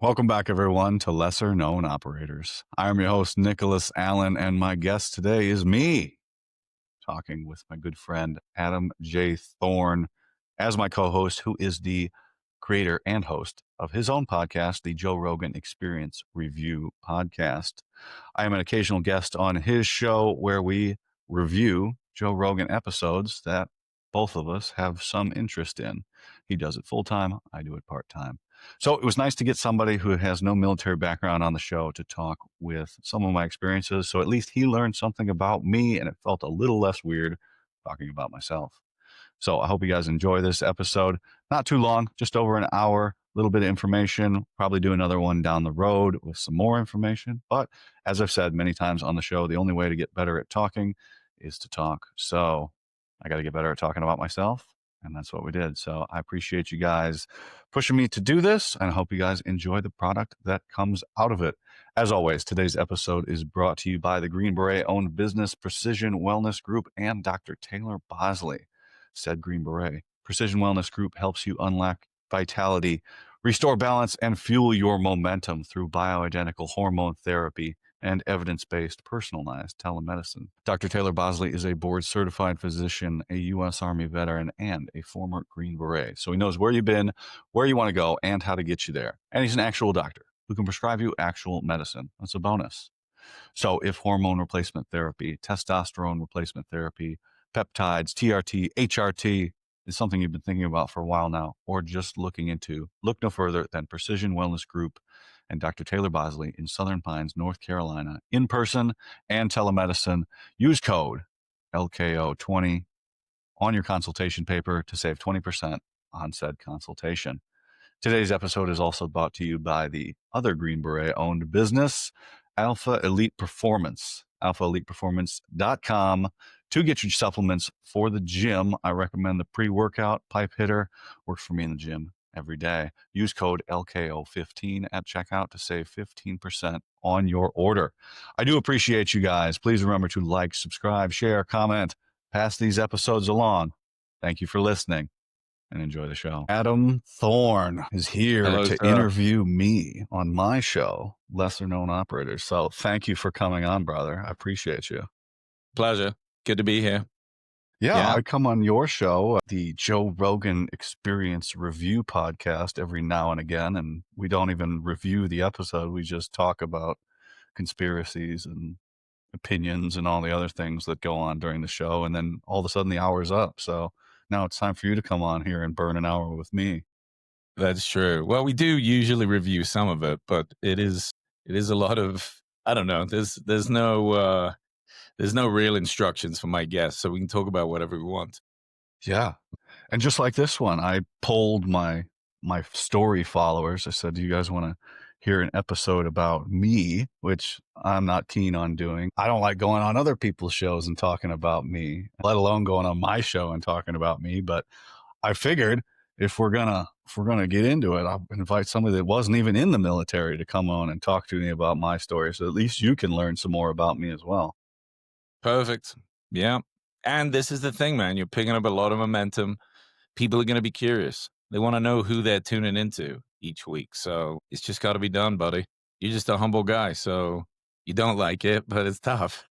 Welcome back, everyone, to Lesser Known Operators. I'm your host, Nicholas Allen, and my guest today is me, talking with my good friend, Adam J. Thorne, as my co host, who is the creator and host of his own podcast, the Joe Rogan Experience Review Podcast. I am an occasional guest on his show where we review Joe Rogan episodes that both of us have some interest in. He does it full time, I do it part time. So it was nice to get somebody who has no military background on the show to talk with some of my experiences. So at least he learned something about me, and it felt a little less weird talking about myself. So I hope you guys enjoy this episode. Not too long, just over an hour, a little bit of information. Probably do another one down the road with some more information. But as I've said many times on the show, the only way to get better at talking is to talk. So I got to get better at talking about myself. And that's what we did. So I appreciate you guys pushing me to do this, and I hope you guys enjoy the product that comes out of it. As always, today's episode is brought to you by the Green Beret-owned business Precision Wellness Group and Dr. Taylor Bosley. Said Green Beret. Precision Wellness Group helps you unlock vitality, restore balance, and fuel your momentum through bioidentical hormone therapy and evidence-based personalized telemedicine. Dr. Taylor Bosley is a board-certified physician, a U.S. Army veteran, and a former Green Beret. So he knows where you've been, where you want to go, and how to get you there. And he's an actual doctor who can prescribe you actual medicine. That's a bonus. So if hormone replacement therapy, testosterone replacement therapy, peptides, TRT, HRT is something you've been thinking about for a while now, or just looking into, look no further than Precision Wellness Group and Dr. Taylor Bosley in Southern Pines, North Carolina, in person and telemedicine. Use code LKO20 on your consultation paper to save 20% on said consultation. Today's episode is also brought to you by the other Green Beret-owned business, Alpha Elite Performance, alphaeliteperformance.com. To get your supplements for the gym, I recommend the pre-workout pipe hitter. Works for me in the gym every day. Use code LKO15 at checkout to save 15% on your order. I do appreciate you guys. Please remember to like, subscribe, share, comment, pass these episodes along. Thank you for listening, and enjoy the show. Adam Thorne is here Hello, to sir. interview me on my show, Lesser Known Operators. So thank you for coming on, brother. I appreciate you. Pleasure. Good to be here. Yeah, I come on your show, the Joe Rogan Experience Review Podcast, every now and again, and we don't even review the episode. We just talk about conspiracies and opinions and all the other things that go on during the show, and then all of a sudden the hour's up. So now it's time for you to come on here and burn an hour with me. That's true. Well, we do usually review some of it, but it is a lot of, I don't know. There's no real instructions for my guests, so we can talk about whatever we want. Yeah. And just like this one, I polled my story followers. I said, do you guys want to hear an episode about me, which I'm not keen on doing. I don't like going on other people's shows and talking about me, let alone going on my show and talking about me. But I figured if we're gonna get into it, I'll invite somebody that wasn't even in the military to come on and talk to me about my story. So at least you can learn some more about me as well. Perfect. Yeah. And this is the thing, man. You're picking up a lot of momentum. People are going to be curious. They want to know who they're tuning into each week. So it's just got to be done, buddy. You're just a humble guy. So you don't like it, but it's tough.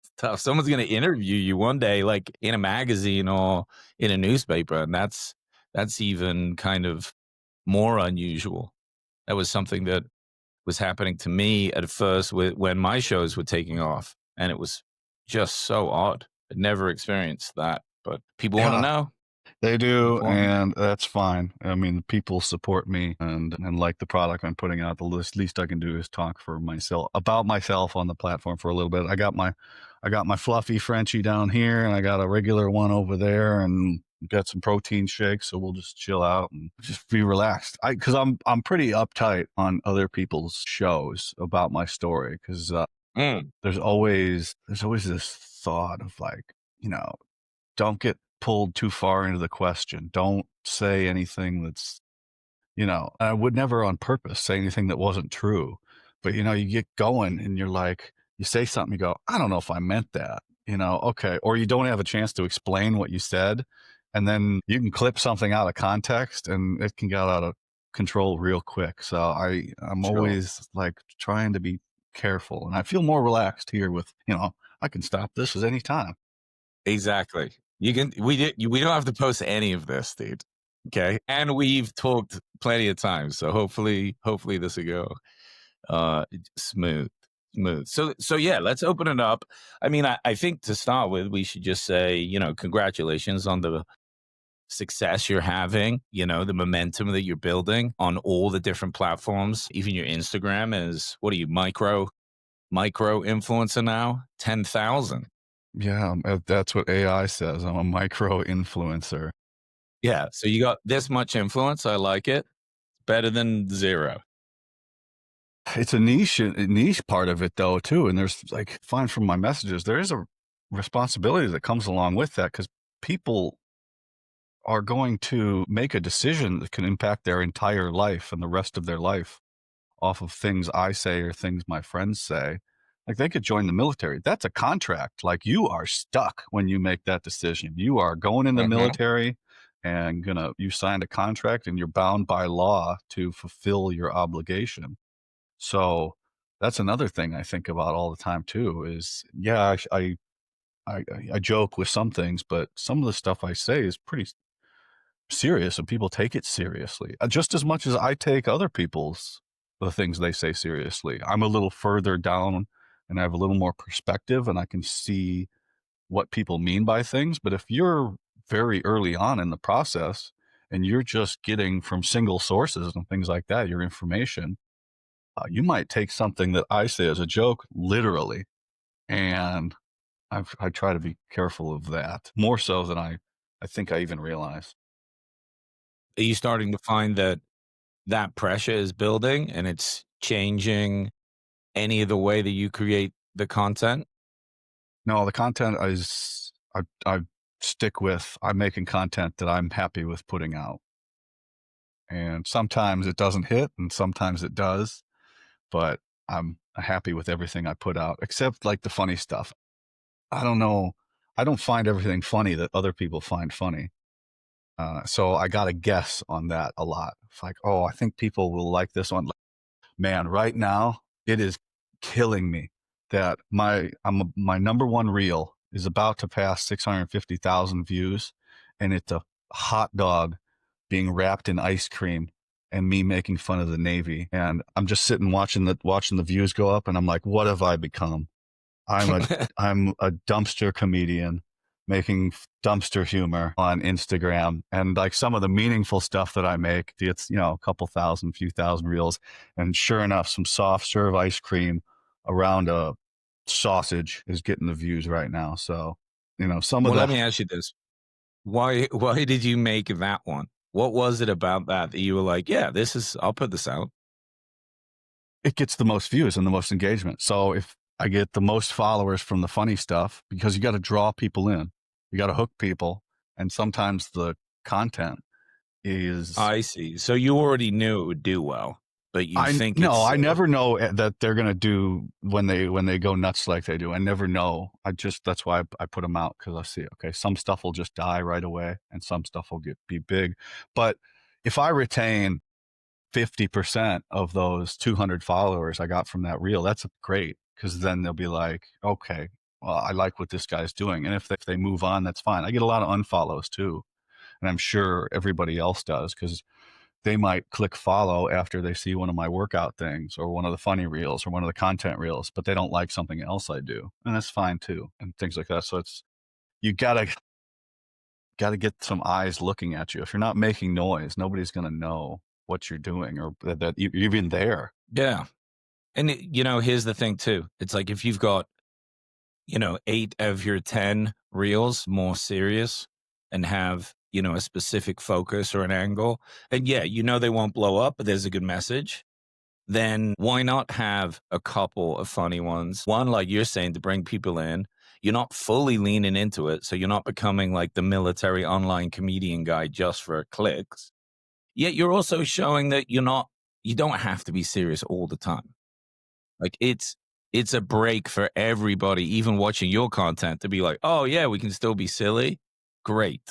It's tough. Someone's going to interview you one day, like in a magazine or in a newspaper. And that's even kind of more unusual. That was something that was happening to me at first when my shows were taking off. And it was just so odd. I'd never experienced that, but people want to know. They do, and that's fine. I mean, people support me and like the product I'm putting out. The least I can do is talk for myself about myself on the platform for a little bit. I got my fluffy Frenchie down here, and I got a regular one over there, and got some protein shakes. So we'll just chill out and just be relaxed. Because I'm pretty uptight on other people's shows about my story. Because there's always this thought of like, don't get pulled too far into the question. Don't say anything that's, I would never on purpose say anything that wasn't true. But, you get going and you're like, you say something, you go, I don't know if I meant that, okay. Or you don't have a chance to explain what you said. And then you can clip something out of context and it can get out of control real quick. So I'm Sure. always like trying to be careful, and I feel more relaxed here with, I can stop this at any time. Exactly. You can we don't have to post any of this, dude. Okay? And we've talked plenty of times, so hopefully this will go smooth. Smooth. So yeah, let's open it up. I mean, I think to start with, we should just say, congratulations on the success you're having, the momentum that you're building on all the different platforms. Even your Instagram is, what are you, micro influencer now? 10,000. Yeah, that's what AI says. I'm a micro influencer. Yeah. So you got this much influence. I like it. Better than zero. It's a niche part of it though too, and there's like fine from my messages. There is a responsibility that comes along with that because people are going to make a decision that can impact their entire life and the rest of their life off of things I say or things my friends say. Like they could join the military. That's a contract. Like you are stuck when you make that decision. You are going in the Mhm. military and you signed a contract and you're bound by law to fulfill your obligation. So that's another thing I think about all the time too is yeah, I joke with some things, but some of the stuff I say is pretty serious and people take it seriously just as much as I take other people's the things they say seriously. I'm a little further down and I have a little more perspective and I can see what people mean by things. But if you're very early on in the process and you're just getting from single sources and things like that, your information, you might take something that I say as a joke literally. And I try to be careful of that more so than I think I even realize. Are you starting to find that that pressure is building and it's changing any of the way that you create the content? No, the content is I stick with I'm making content that I'm happy with putting out. And sometimes it doesn't hit and sometimes it does, but I'm happy with everything I put out, except like the funny stuff. I don't know. I don't find everything funny that other people find funny. So I got to guess on that a lot. It's like, oh, I think people will like this one. Man, right now it is killing me that my number one reel is about to pass 650,000 views, and it's a hot dog being wrapped in ice cream and me making fun of the Navy. And I'm just sitting watching the views go up, and I'm like, what have I become? I'm a I'm a dumpster comedian making dumpster humor on Instagram, and like some of the meaningful stuff that I make, it's a couple thousand, few thousand reels, and sure enough, some soft serve ice cream around a sausage is getting the views right now. So some of Well, the let me ask you this. Why did you make that one? What was it about that you were like, "Yeah, I'll put this out." it gets the most views and the most engagement. So if I get the most followers from the funny stuff, because you got to draw people in, you got to hook people, and sometimes the content is I see. So you already knew it would do well, but you I think it's no, I silly. never know that they're gonna do when they go nuts like they do. I never know. That's why I put them out because I see okay, some stuff will just die right away, and some stuff will be big. But if I retain 50% of those 200 followers I got from that reel, that's great because then they'll be like, okay, well, I like what this guy's doing, and if they move on, that's fine. I get a lot of unfollows too, and I'm sure everybody else does because they might click follow after they see one of my workout things or one of the funny reels or one of the content reels, but they don't like something else I do. And that's fine too. And things like that. So you gotta get some eyes looking at you. If you're not making noise, nobody's gonna know what you're doing or that you're even there. Yeah. And here's the thing too. It's like if you've got, 8 of your 10 reels more serious and have, a specific focus or an angle, and yeah, they won't blow up, but there's a good message. Then why not have a couple of funny ones? One, like you're saying, to bring people in. You're not fully leaning into it, so you're not becoming like the military online comedian guy just for clicks. Yet you're also showing that you don't have to be serious all the time. Like it's a break for everybody, even watching your content to be like, oh yeah, we can still be silly. Great.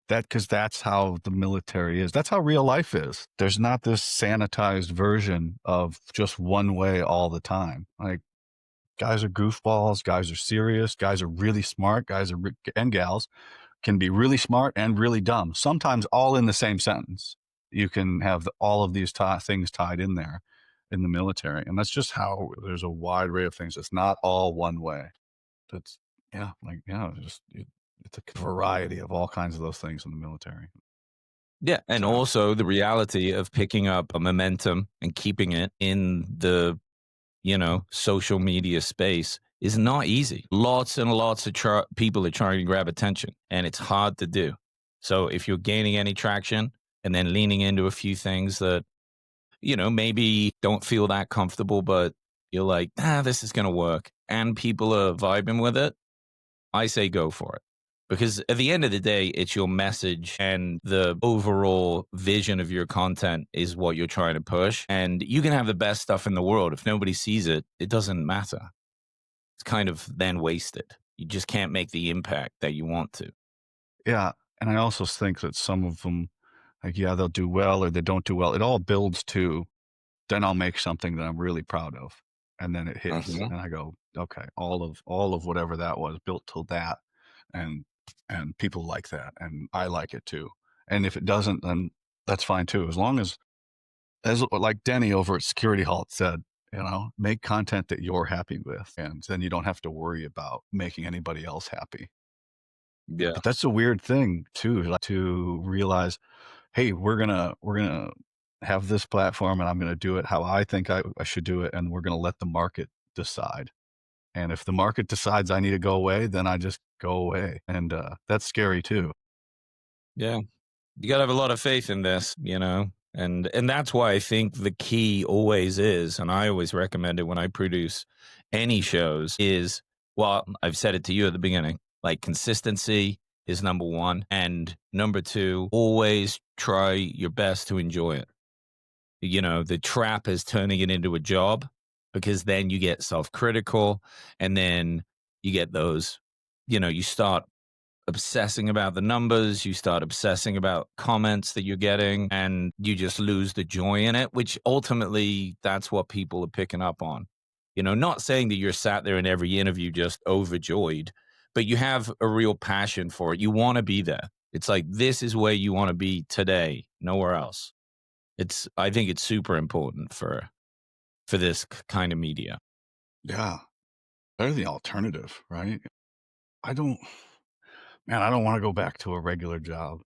because that's how the military is. That's how real life is. There's not this sanitized version of just one way all the time. Like, guys are goofballs, guys are serious, guys are really smart, and gals can be really smart and really dumb, sometimes all in the same sentence. You can have all of these things tied in there in the military. And that's just how there's a wide array of things. It's not all one way. That's, yeah, like, yeah, it's a variety of all kinds of those things in the military. Yeah. And So, also the reality of picking up a momentum and keeping it in the, social media space is not easy. Lots and lots of people are trying to grab attention, and it's hard to do. So if you're gaining any traction and then leaning into a few things that, maybe don't feel that comfortable, but you're like, this is going to work, and people are vibing with it, I say go for it. Because at the end of the day, it's your message and the overall vision of your content is what you're trying to push. And you can have the best stuff in the world. If nobody sees it, it doesn't matter. It's kind of then wasted. You just can't make the impact that you want to. yeah. And I also think that some of them, like, yeah, they'll do well or they don't do well. It all builds to, then I'll make something that I'm really proud of. And then it hits Mhm. and I go, okay, all of whatever that was built till that. And, and people like that. And I like it too. And if it doesn't, then that's fine too. As long as like Denny over at Security Halt said, make content that you're happy with. And then you don't have to worry about making anybody else happy. Yeah. But that's a weird thing too, like, to realize, hey, we're gonna have this platform and I'm gonna do it how I think I should do it, and we're gonna let the market decide. And if the market decides I need to go away, then I just go away. And that's scary too. Yeah. You got to have a lot of faith in this, and that's why I think the key always is, and I always recommend it when I produce any shows is, well, I've said it to you at the beginning, like consistency is number one. And number two, always try your best to enjoy it. The trap is turning it into a job because then you get self-critical and then you get those, you start obsessing about the numbers, you start obsessing about comments that you're getting, and you just lose the joy in it, which ultimately that's what people are picking up on. Not saying that you're sat there in every interview just overjoyed, but you have a real passion for it. You want to be there. It's like this is where you want to be today, nowhere else. I think it's super important for this kind of media. Yeah, they're the alternative, right? I don't, man, I don't want to go back to a regular job.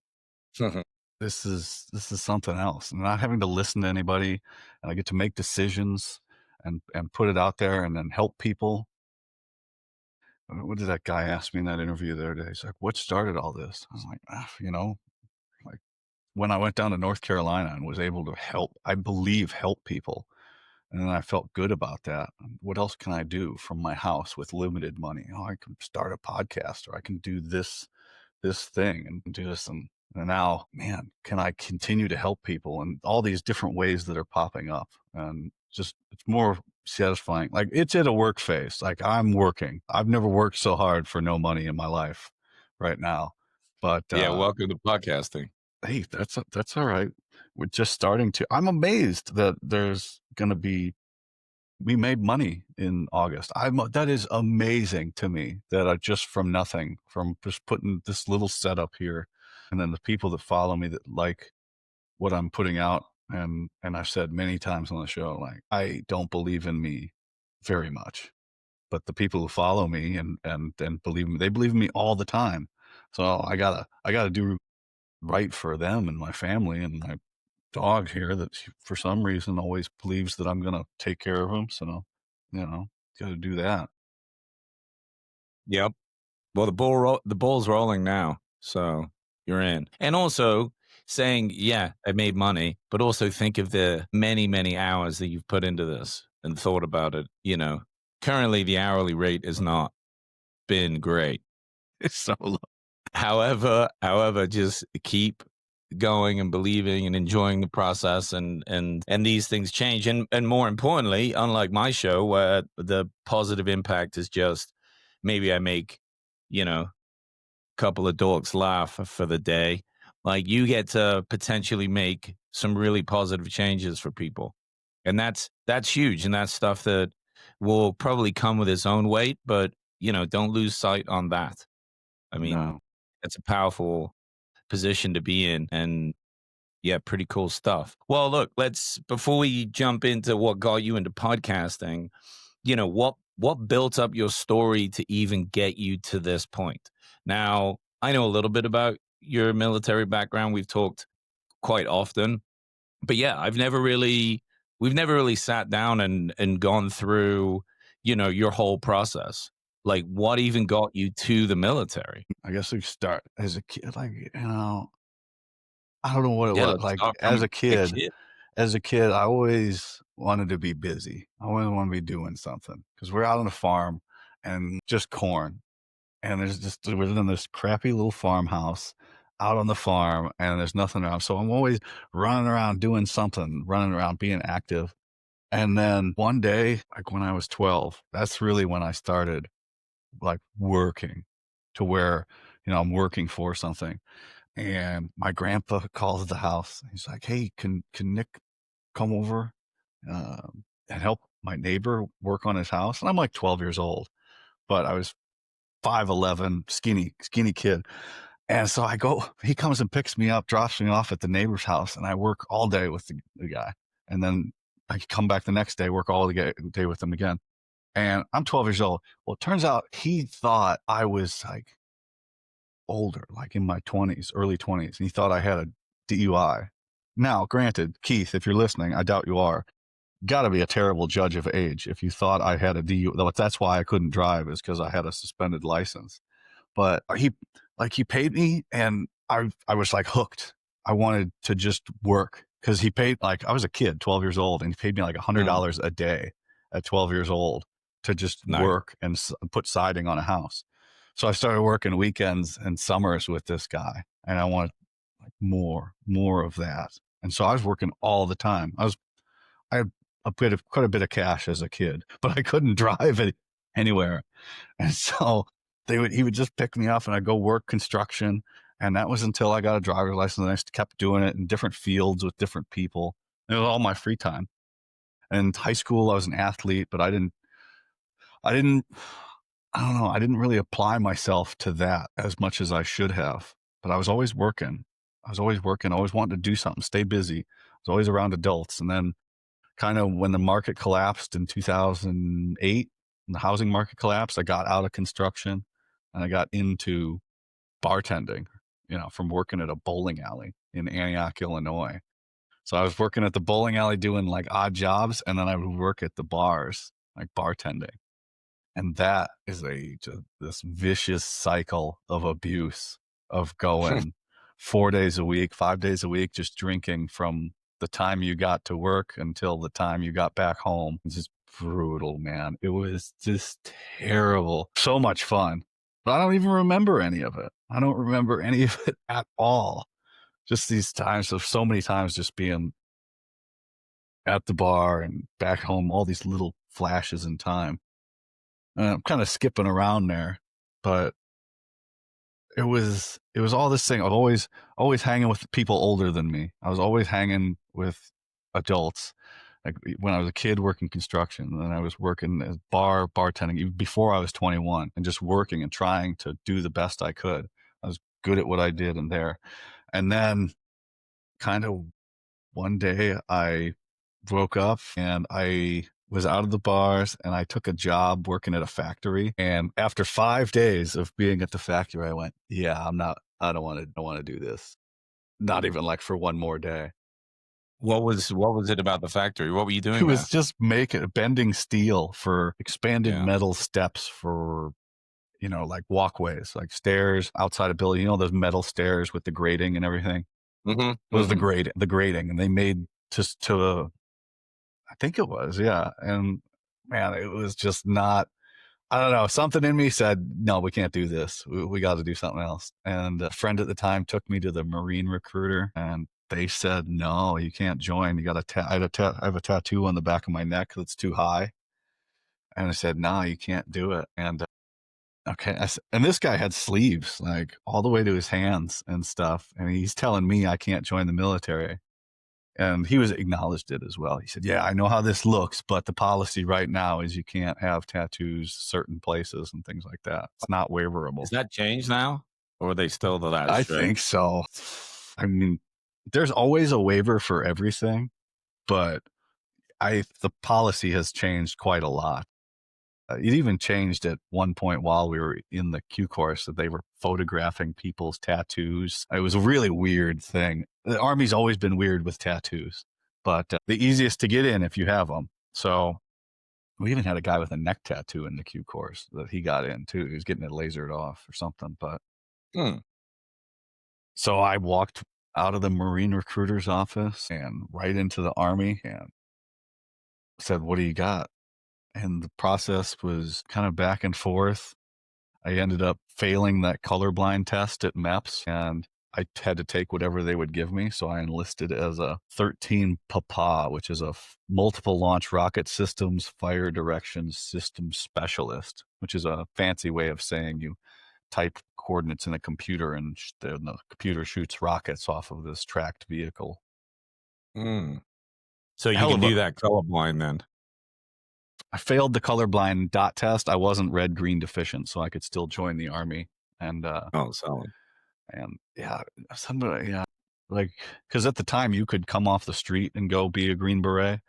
This is something else. And not having to listen to anybody, and I get to make decisions and put it out there and then help people. What did that guy ask me in that interview the other day? He's like, "What started all this?" I was like, like when I went down to North Carolina and was able to help, I believe, help people. And then I felt good about that. What else can I do from my house with limited money? Oh, I can start a podcast, or I can do this thing and do this. And now, man, can I continue to help people in all these different ways that are popping up? And just, it's more satisfying. Like, it's at a work phase. Like, I'm working. I've never worked so hard for no money in my life right now. But Yeah, welcome to podcasting. hey, that's all right. We're just starting to. I'm amazed that there's going to be. We made money in August. That is amazing to me that I just from nothing, from just putting this little setup here, and then the people that follow me that like what I'm putting out, and I've said many times on the show, like, I don't believe in me very much, but the people who follow me and believe me, they believe in me all the time. So I gotta do right for them and my family and my dog here that for some reason always believes that I'm gonna take care of him. So, got to do that. Yep. Well, the ball's rolling now, so you're in. And also saying, "Yeah, I made money," but also think of the many, many hours that you've put into this and thought about it. Currently the hourly rate has not been great. It's so low. However, just keep going and believing and enjoying the process, and these things change. And more importantly, unlike my show where the positive impact is just maybe I make, a couple of dorks laugh for the day. Like, you get to potentially make some really positive changes for people, and that's huge, and that's stuff that will probably come with its own weight, but, don't lose sight on that. I mean, No. it's a powerful position to be in, and yeah, pretty cool stuff. Well, look, let's before we jump into what got you into podcasting, what built up your story to even get you to this point? Now, I know a little bit about your military background. We've talked quite often, but yeah, we've never really sat down and gone through, your whole process. Like, what even got you to the military? I guess we start as a kid, like, I don't know what it Yeah, was. let's Like start from a kid. as a kid, I always wanted to be busy. I always want to be doing something because we're out on a farm and just corn. And we're in this crappy little farmhouse out on the farm and there's nothing around. So I'm always running around doing something, running around being active. And then one day, like when I was 12, that's really when I started like working to where, I'm working for something. And my grandpa calls the house. He's like, "Hey, can Nick come over and help my neighbor work on his house?" And I'm like 12 years old, but I was 5'11", skinny kid. And so I go. He comes and picks me up, drops me off at the neighbor's house, and I work all day with the guy. And then I come back the next day, work all the day with him again. And I'm 12 years old. Well, it turns out he thought I was like older, like in my 20s, early 20s, and he thought I had a DUI. Now, granted, Keith, if you're listening, I doubt you are. Got to be a terrible judge of age if you thought I had a DUI. That's why I couldn't drive, is because I had a suspended license. But he paid me, and I was like hooked. I wanted to just work because he paid, like, I was a kid, 12 years old, and he paid me like Mm, $100 a day at 12 years old to just nice. work and put siding on a house. So I started working weekends and summers with this guy, and I wanted like more of that. And so I was working all the time. I had quite a bit of cash as a kid, but I couldn't drive it anywhere. And so he would just pick me up and I'd go work construction. And that was until I got a driver's license. And I just kept doing it in different fields with different people. It was all my free time. And high school, I was an athlete, but I didn't, I don't know, I didn't really apply myself to that as much as I should have. But I was always working. Always wanting to do something, stay busy. I was always around adults. And then kind of when the market collapsed in 2008, when the housing market collapsed, I got out of construction and I got into bartending, from working at a bowling alley in Antioch, Illinois. So I was working at the bowling alley doing like odd jobs, and then I would work at the bars, like bartending. And that is this vicious cycle of abuse of going 4 days a week, 5 days a week, just drinking from the time you got to work until the time you got back home. It's just brutal, man. It was just terrible. So much fun. But I don't even remember any of it. I don't remember any of it at all. Just these times of so many times just being at the bar and back home, all these little flashes in time. I'm kind of skipping around there, but it was all this thing of always hanging with people older than me. I was always hanging with adults. Like when I was a kid working construction, and then I was working as bartending even before I was 21, and just working and trying to do the best I could. I was good at what I did in there. And then kind of one day I woke up and I was out of the bars and I took a job working at a factory. And after 5 days of being at the factory, I went, yeah, I don't want to do this. Not even like for one more day. What was it about the factory? What were you It doing was there? just bending steel for expanded Yeah. metal steps for, like walkways, like stairs outside a building, those metal stairs with the grating and everything. Mhm, It was mhm. the grating, and they made just to I think it was, yeah. And man, it was just not, I don't know. Something in me said, no, we can't do this. We got to do something else. And a friend at the time took me to the Marine recruiter and they said, no, you can't join. You got I have a tattoo on the back of my neck that's too high. And I said, no, you can't do it. And Okay. And this guy had sleeves like all the way to his hands and stuff. And he's telling me I can't join the military. And he was acknowledged it as well. He said, "Yeah, I know how this looks, but the policy right now is you can't have tattoos certain places and things like that. It's not waiverable." Is that changed now, or are they still that I strict? think so. I mean, there's always a waiver for everything, but the policy has changed quite a lot. It even changed at one point while we were in the Q course that they were photographing people's tattoos. It was a really weird thing. The Army's always been weird with tattoos, but the easiest to get in if you have them. So we even had a guy with a neck tattoo in the Q course that he got in too. He was getting it lasered off or something. But Hmm. so I walked out of the Marine recruiter's office and right into the Army and said, "What do you got?" And the process was kind of back and forth. I ended up failing that colorblind test at MEPS, and I had to take whatever they would give me. So I enlisted as a 13 PAPA, which is a multiple launch rocket systems fire direction system specialist, which is a fancy way of saying you type coordinates in a computer and the computer shoots rockets off of this tracked vehicle. Hmm. So you Hell can of a, do that colorblind then. I failed the colorblind dot test. I wasn't red green deficient, so I could still join the Army. Oh, solid. And yeah, somebody, yeah, like, because at the time you could come off the street and go be a Green Beret.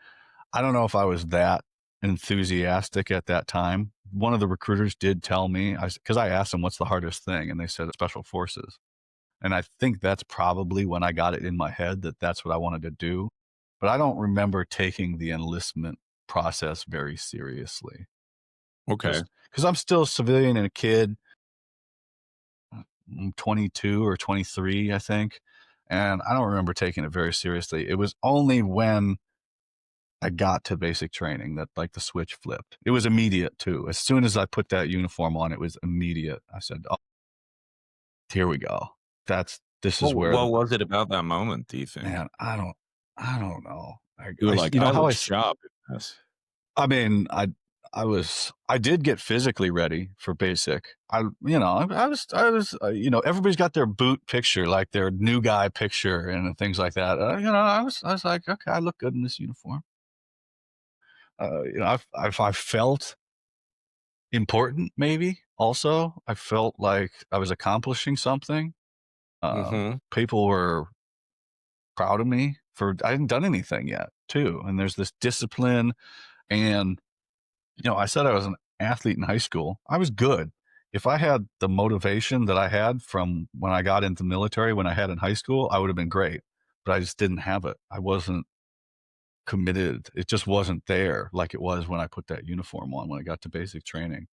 I don't know if I was that enthusiastic at that time. One of the recruiters did tell me, because I asked them what's the hardest thing, and they said special forces. And I think that's probably when I got it in my head that that's what I wanted to do. But I don't remember taking the enlistment process very seriously Okay. because I'm still a civilian and a kid. I'm 22 or 23, I think. And I don't remember taking it very seriously. It was only when I got to basic training that like the switch flipped. It was immediate too. As soon as I put that uniform on, it was immediate. I said, "Oh, here we go. This is where What was it about that moment, do you think? man, I don't know. You were like, You know "I how look sharp in this." I mean, I did get physically ready for basic. I was, everybody's got their boot picture, like their new guy picture and things like that. I was like, okay, I look good in this uniform. I felt important, maybe also. I felt like I was accomplishing something. Mhm. People were proud of me I hadn't done anything yet too. And there's this discipline and I said I was an athlete in high school. I was good. If I had the motivation that I had from when I got into the military, when I had in high school, I would have been great. But I just didn't have it. I wasn't committed. It just wasn't there like it was when I put that uniform on when I got to basic training.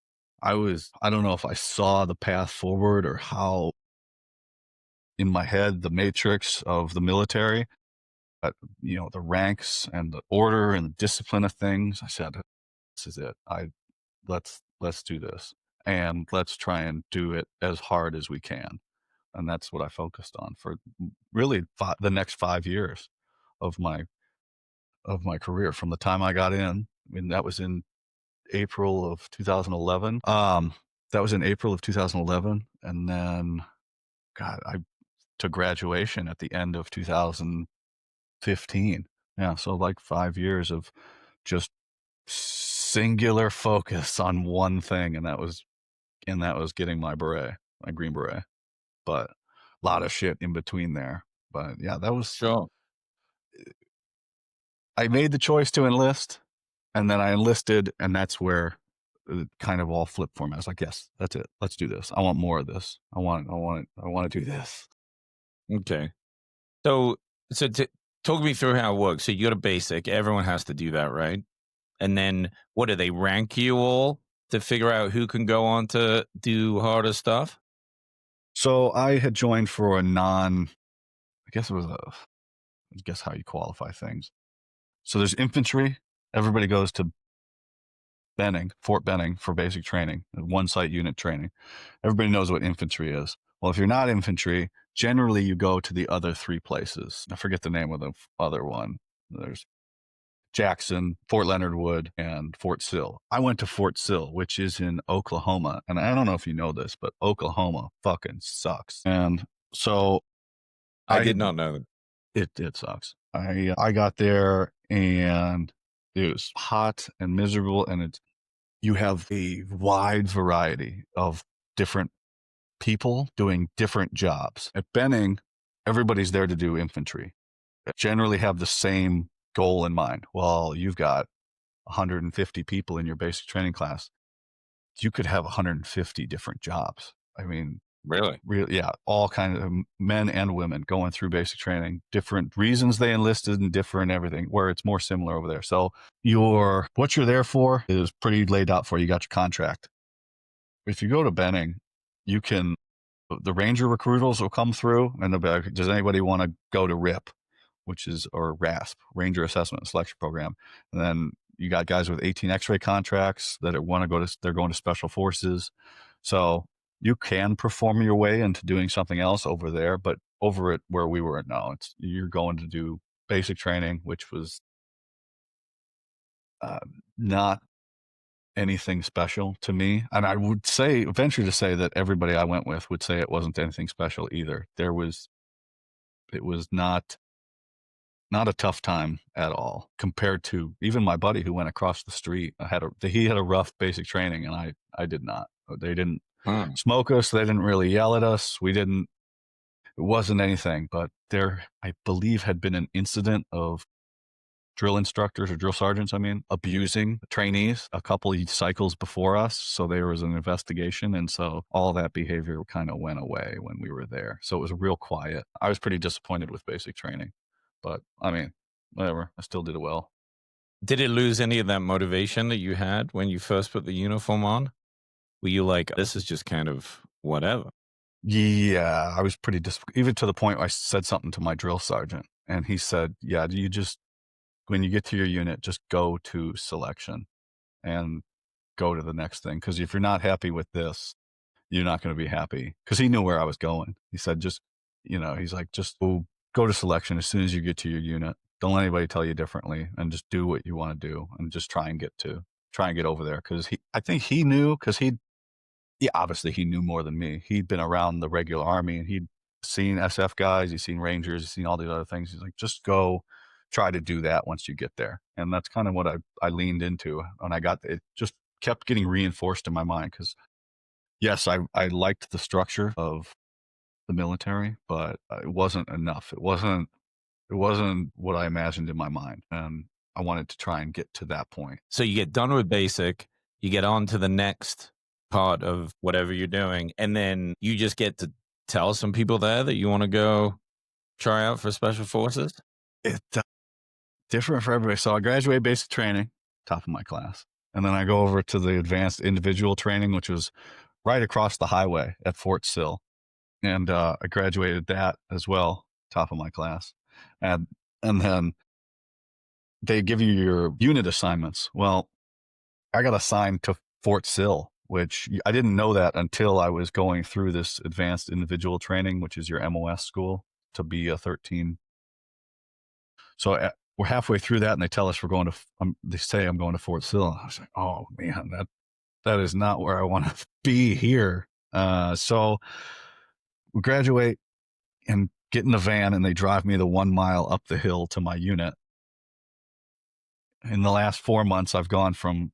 I don't know if I saw the path forward or how in my head, the matrix of the military, but, the ranks and the order and the discipline of things. I said, this is it. Let's do this and let's try and do it as hard as we can. And that's what I focused on for really the next 5 years of my career from the time I got in. I mean, that was in April of 2011. That was in April of 2011. And then, God, I took graduation at the end of 2015. Yeah. So like 5 years of just singular focus on one thing. And that was getting my beret, my green beret. But a lot of shit in between there. But yeah, Sure. I made the choice to enlist and then I enlisted and that's where it kind of all flipped for me. I was like, yes, that's it. Let's do this. I want more of this. I want to do this. Okay. So so t talk me through how it works. So you go to basic, everyone has to do that, right? And then what do they rank you all to figure out who can go on to do harder stuff? So I had joined for I guess it was I guess how you qualify things. So there's infantry. Everybody goes to Fort Benning for basic training, one site unit training. Everybody knows what infantry is. Well, if you're not infantry, generally you go to the other three places. I forget the name of the other one. There's Jackson, Fort Leonard Wood, and Fort Sill. I went to Fort Sill, which is in Oklahoma. And I don't know if you know this, but Oklahoma fucking sucks. And so I did not know that. it sucks. I got there and it was hot and miserable, and you have a wide variety of different people doing different jobs. At Benning, everybody's there to do infantry. They generally have the same goal in mind. Well, you've got 150 people in your basic training class. You could have 150 different jobs. I mean, Really? yeah, all kinds of men and women going through basic training, different reasons they enlisted and different everything, where it's more similar over there. So what you're there for is pretty laid out for you. You got your contract. If you go to Benning, the Ranger recruitals will come through and they'll be like, does anybody want to go to RIP, or RASP, Ranger Assessment and Selection Program? And then you got guys with 18 X-ray contracts that they're going to Special Forces. So you can perform your way into doing something else over there, but over at where we were, no, you're going to do basic training, which was not anything special to me. And I would venture to say that everybody I went with would say it wasn't anything special either. It was not a tough time at all compared to even my buddy who went across the street. He had a rough basic training, and I did not. They didn't smoke us. They didn't really yell at us. It wasn't anything, but there, I believe, had been an incident of drill instructors or drill sergeants, abusing trainees a couple of cycles before us. So there was an investigation. And so all that behavior kind of went away when we were there. So it was real quiet. I was pretty disappointed with basic training, but whatever. I still did it well. Did it lose any of that motivation that you had when you first put the uniform on? Were you like, this is just kind of whatever? Yeah, I was pretty even to the point where I said something to my drill sergeant, and he said, yeah, when you get to your unit, just go to selection and go to the next thing. Because if you're not happy with this, you're not going to be happy. Because he knew where I was going. He said, just go to selection as soon as you get to your unit. Don't let anybody tell you differently, and just do what you want to do, and just try and get over there. Because I think he knew, because obviously he knew more than me. He'd been around the regular Army, and he'd seen SF guys, he's seen Rangers, he's seen all these other things. He's like, just go try to do that once you get there. And that's kind of what I leaned into when I got it. Just kept getting reinforced in my mind, because yes, I liked the structure of the military, but it wasn't enough. It wasn't what I imagined in my mind, and I wanted to try and get to that point. So you get done with basic, you get on to the next part of whatever you're doing, and then you just get to tell some people there that you want to go try out for Special Forces? It's different for everybody. So I graduated basic training, top of my class, and then I go over to the advanced individual training, which was right across the highway at Fort Sill. And I graduated that as well, top of my class. And then they give you your unit assignments. Well, I got assigned to Fort Sill, which I didn't know that until I was going through this advanced individual training, which is your MOS school, to be a 13. So we're halfway through that, and they tell us they say I'm going to Fort Sill. I was like, oh man, that is not where I want to be here. So we graduate and get in the van, and they drive me the 1 mile up the hill to my unit. In the last 4 months, I've gone from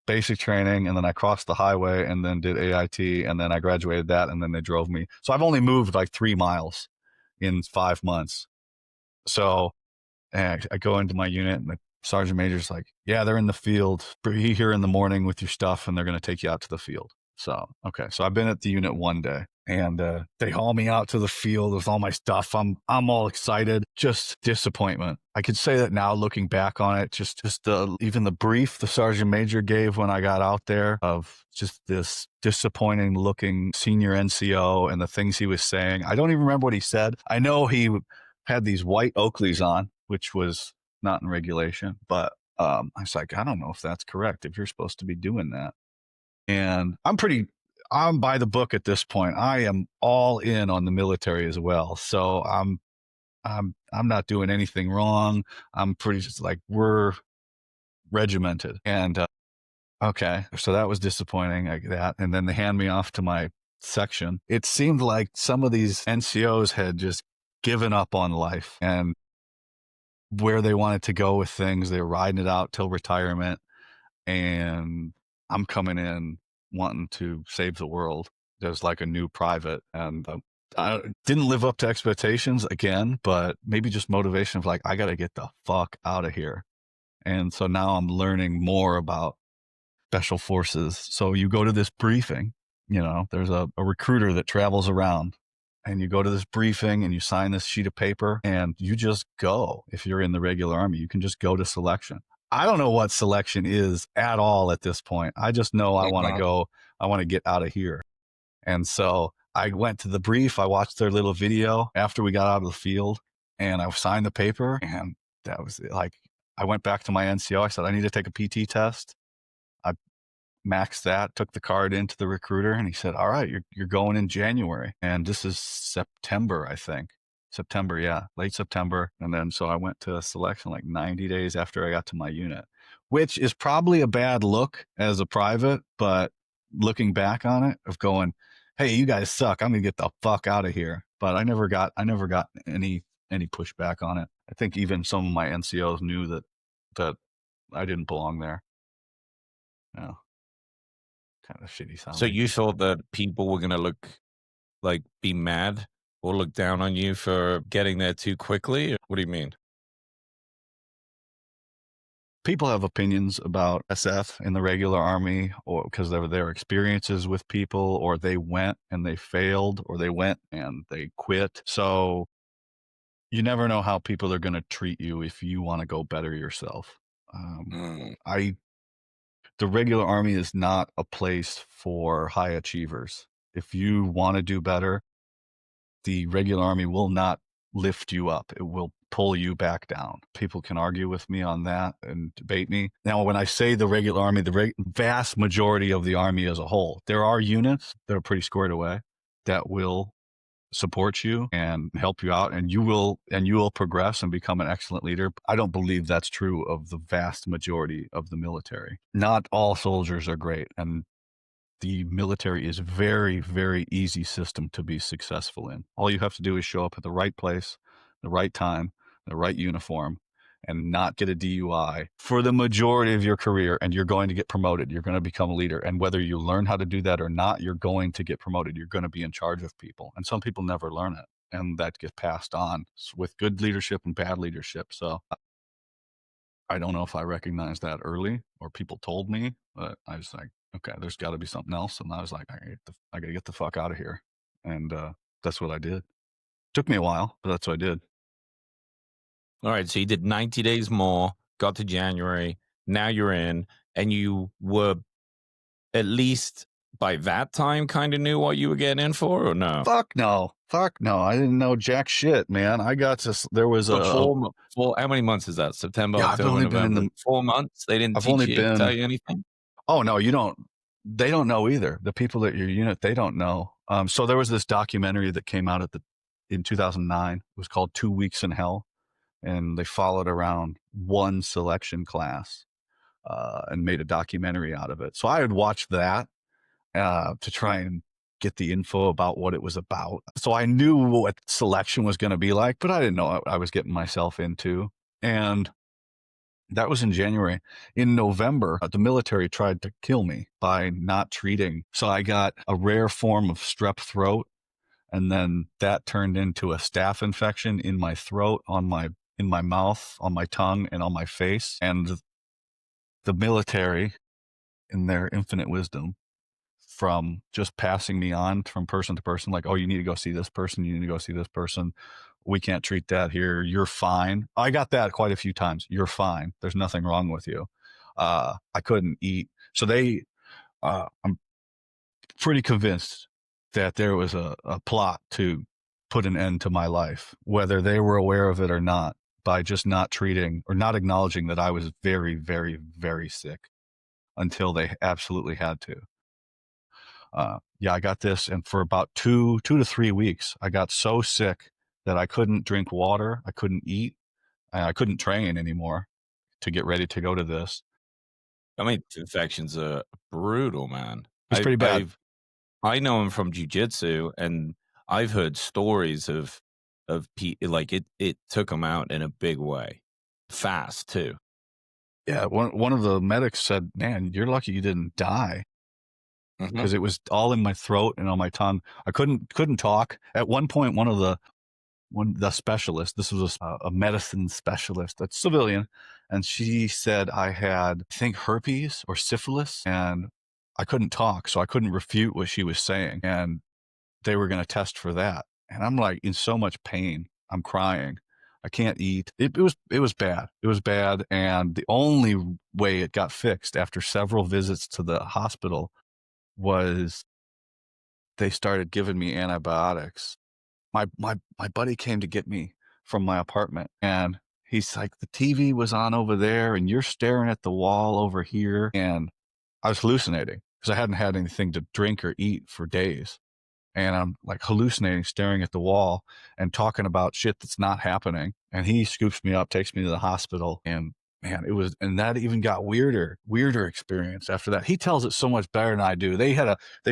basic training, and then I crossed the highway, and then did AIT, and then I graduated that, and then they drove me. So I've only moved like 3 miles in 5 months. So I go into my unit, and the sergeant major's like, yeah, they're in the field. Be here in the morning with your stuff, and they're going to take you out to the field. So, okay. So I've been at the unit one day, and they haul me out to the field with all my stuff. I'm all excited. Just disappointment. I could say that now, looking back on it, just even the brief the sergeant major gave when I got out there, of just this disappointing looking senior NCO and the things he was saying. I don't even remember what he said. I know he had these white Oakleys on, which was not in regulation, but I was like, I don't know if that's correct, if you're supposed to be doing that. And I'm by the book at this point. I am all in on the military as well. So I'm not doing anything wrong. I'm pretty just like, we're regimented. And okay, so that was disappointing. Like that, and then they hand me off to my section. It seemed like some of these NCOs had just given up on life and where they wanted to go with things. They were riding it out till retirement, and I'm coming in wanting to save the world. There's like a new private, and I didn't live up to expectations again, but maybe just motivation of like, I got to get the fuck out of here. And so now I'm learning more about special forces. So you go to this briefing, there's a recruiter that travels around, and you go to this briefing and you sign this sheet of paper and you just go. If you're in the regular Army, you can just go to selection. I don't know what selection is at all at this point. I just know I want to go. I want to get out of here. And so I went to the brief. I watched their little video after we got out of the field, and I signed the paper. And that was it. Like, I went back to my NCO. I said, I need to take a PT test. I maxed that, took the card into the recruiter, and he said, all right, you're going in January. And this is September, I think. September, yeah, late September. And then so I went to selection like 90 days after I got to my unit, which is probably a bad look as a private, but looking back on it, of going, hey, you guys suck, I'm gonna get the fuck out of here. But I never got any pushback on it. I think even some of my NCOs knew that I didn't belong there. No. Kind of shitty sounding. So you thought that people were going to be mad or look down on you for getting there too quickly? What do you mean? People have opinions about SF in the regular Army, or because of their experiences with people, or they went and they failed, or they went and they quit. So you never know how people are going to treat you if you want to go better yourself. The regular Army is not a place for high achievers. If you want to do better, the regular Army will not lift you up. It will pull you back down. People can argue with me on that and debate me. Now, when I say the regular Army, the vast majority of the Army as a whole, there are units that are pretty squared away that will support you and help you out, and you will progress and become an excellent leader. I don't believe that's true of the vast majority of the military. Not all soldiers are great, and the military is very, very easy system to be successful in. All you have to do is show up at the right place, the right time, the right uniform, and not get a DUI for the majority of your career, and you're going to get promoted. You're going to become a leader. And whether you learn how to do that or not, you're going to get promoted. You're going to be in charge of people. And some people never learn it, and that gets passed on with good leadership and bad leadership. So I don't know if I recognized that early or people told me, but I was like, okay, there's got to be something else. And I was like, I got to get the fuck out of here. And that's what I did. Took me a while, but that's what I did. All right, so you did 90 days more, got to January, now you're in, and you were, at least by that time, kind of knew what you were getting in for, or no? Fuck no. I didn't know jack shit, man. I got to, there was how many months is that? September, yeah, October, I've only November? been in 4 months? They didn't tell you anything? Oh, no, they don't know either. The people at your unit, they don't know. So there was this documentary that came out in 2009. It was called 2 Weeks in Hell. And they followed around one selection class and made a documentary out of it. So I had watched that to try and get the info about what it was about. So I knew what selection was going to be like, but I didn't know what I was getting myself into. And that was in January. In November, the military tried to kill me by not treating. So I got a rare form of strep throat, and then that turned into a staph infection in my throat, in my mouth, on my tongue, and on my face. And the military, in their infinite wisdom, from just passing me on from person to person, like, oh, you need to go see this person, you need to go see this person, we can't treat that here, you're fine. I got that quite a few times. You're fine, there's nothing wrong with you. I couldn't eat. So I'm pretty convinced that there was a plot to put an end to my life, whether they were aware of it or not, by just not treating or not acknowledging that I was very, very, very sick until they absolutely had to. Yeah, I got this. And for about 2 to 3 weeks, I got so sick that I couldn't drink water. I couldn't eat. I couldn't train anymore to get ready to go to this. I mean, infections are brutal, man. It's pretty bad. I know him from jujitsu, and I've heard stories of like it took him out in a big way, fast too. Yeah, one of the medics said, "Man, you're lucky you didn't die Mhm. because it was all in my throat and on my tongue. I couldn't talk." At one point, one the specialist, this was a medicine specialist, a civilian, and she said I had, I think, herpes or syphilis, and I couldn't talk, so I couldn't refute what she was saying, and they were going to test for that. And I'm like in so much pain. I'm crying. I can't eat. It was bad. It was bad. And the only way it got fixed after several visits to the hospital was they started giving me antibiotics. My buddy came to get me from my apartment, and he's like, the TV was on over there and you're staring at the wall over here. And I was hallucinating because I hadn't had anything to drink or eat for days, and I'm like hallucinating, staring at the wall and talking about shit that's not happening. And he scoops me up, takes me to the hospital, and man, and that even got weirder experience after that. He tells it so much better than I do. They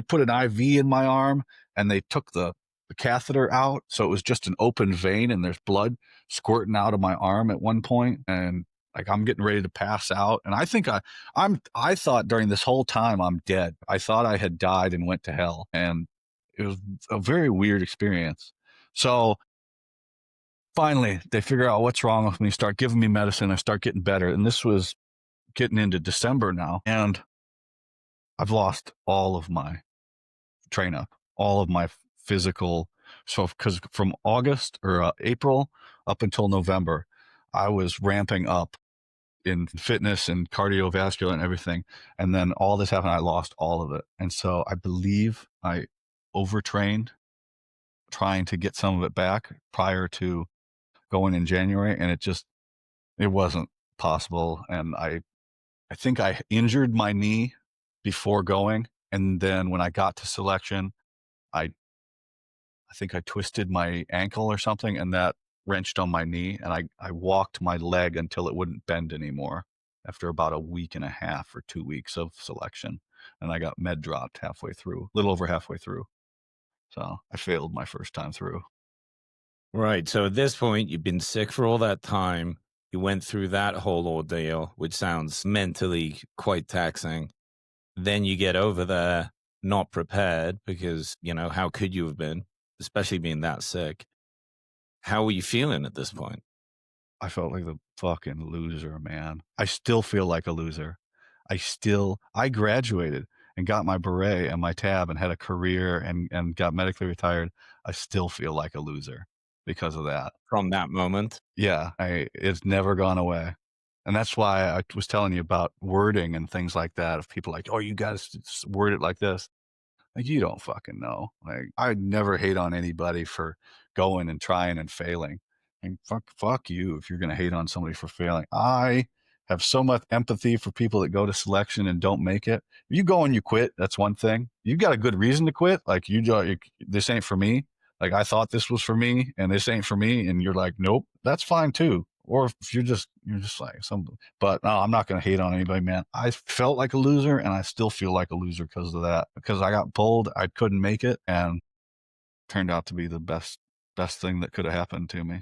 put an IV in my arm and they took the catheter out. So it was just an open vein and there's blood squirting out of my arm at one point. And like I'm getting ready to pass out. And I thought during this whole time I'm dead. I thought I had died and went to hell. And it was a very weird experience. So finally, they figure out what's wrong with me, start giving me medicine, I start getting better. And this was getting into December now. And I've lost all of my train up, all of my physical. So, because from August or April up until November, I was ramping up in fitness and cardiovascular and everything. And then all this happened, I lost all of it. And so I believe I overtrained trying to get some of it back prior to going in January, and it wasn't possible. And I think I injured my knee before going, and then when I got to selection, I I think I twisted my ankle or something, and that wrenched on my knee, and I walked my leg until it wouldn't bend anymore after about a week and a half or 2 weeks of selection, and I got med dropped halfway through, a little over halfway through. So I failed my first time through. Right. So at this point, you've been sick for all that time. You went through that whole ordeal, which sounds mentally quite taxing. Then you get over there not prepared because, how could you have been, especially being that sick? How were you feeling at this point? I felt like the fucking loser, man. I still feel like a loser. I graduated and got my beret and my tab and had a career and got medically retired. I still feel like a loser because of that. From that moment? Yeah, it's never gone away. And that's why I was telling you about wording and things like that. If people like, "Oh, you guys word it like this." Like, you don't fucking know. Like, I'd never hate on anybody for going and trying and failing. And fuck you if you're gonna hate on somebody for failing. I have so much empathy for people that go to selection and don't make it. If you go and you quit, that's one thing. You got a good reason to quit. Like this ain't for me. Like I thought this was for me, and this ain't for me. And you're like, nope, that's fine too. Or if you're just like some, but no, I'm not going to hate on anybody, man. I felt like a loser and I still feel like a loser because of that. Because I got pulled, I couldn't make it, and turned out to be the best thing that could have happened to me.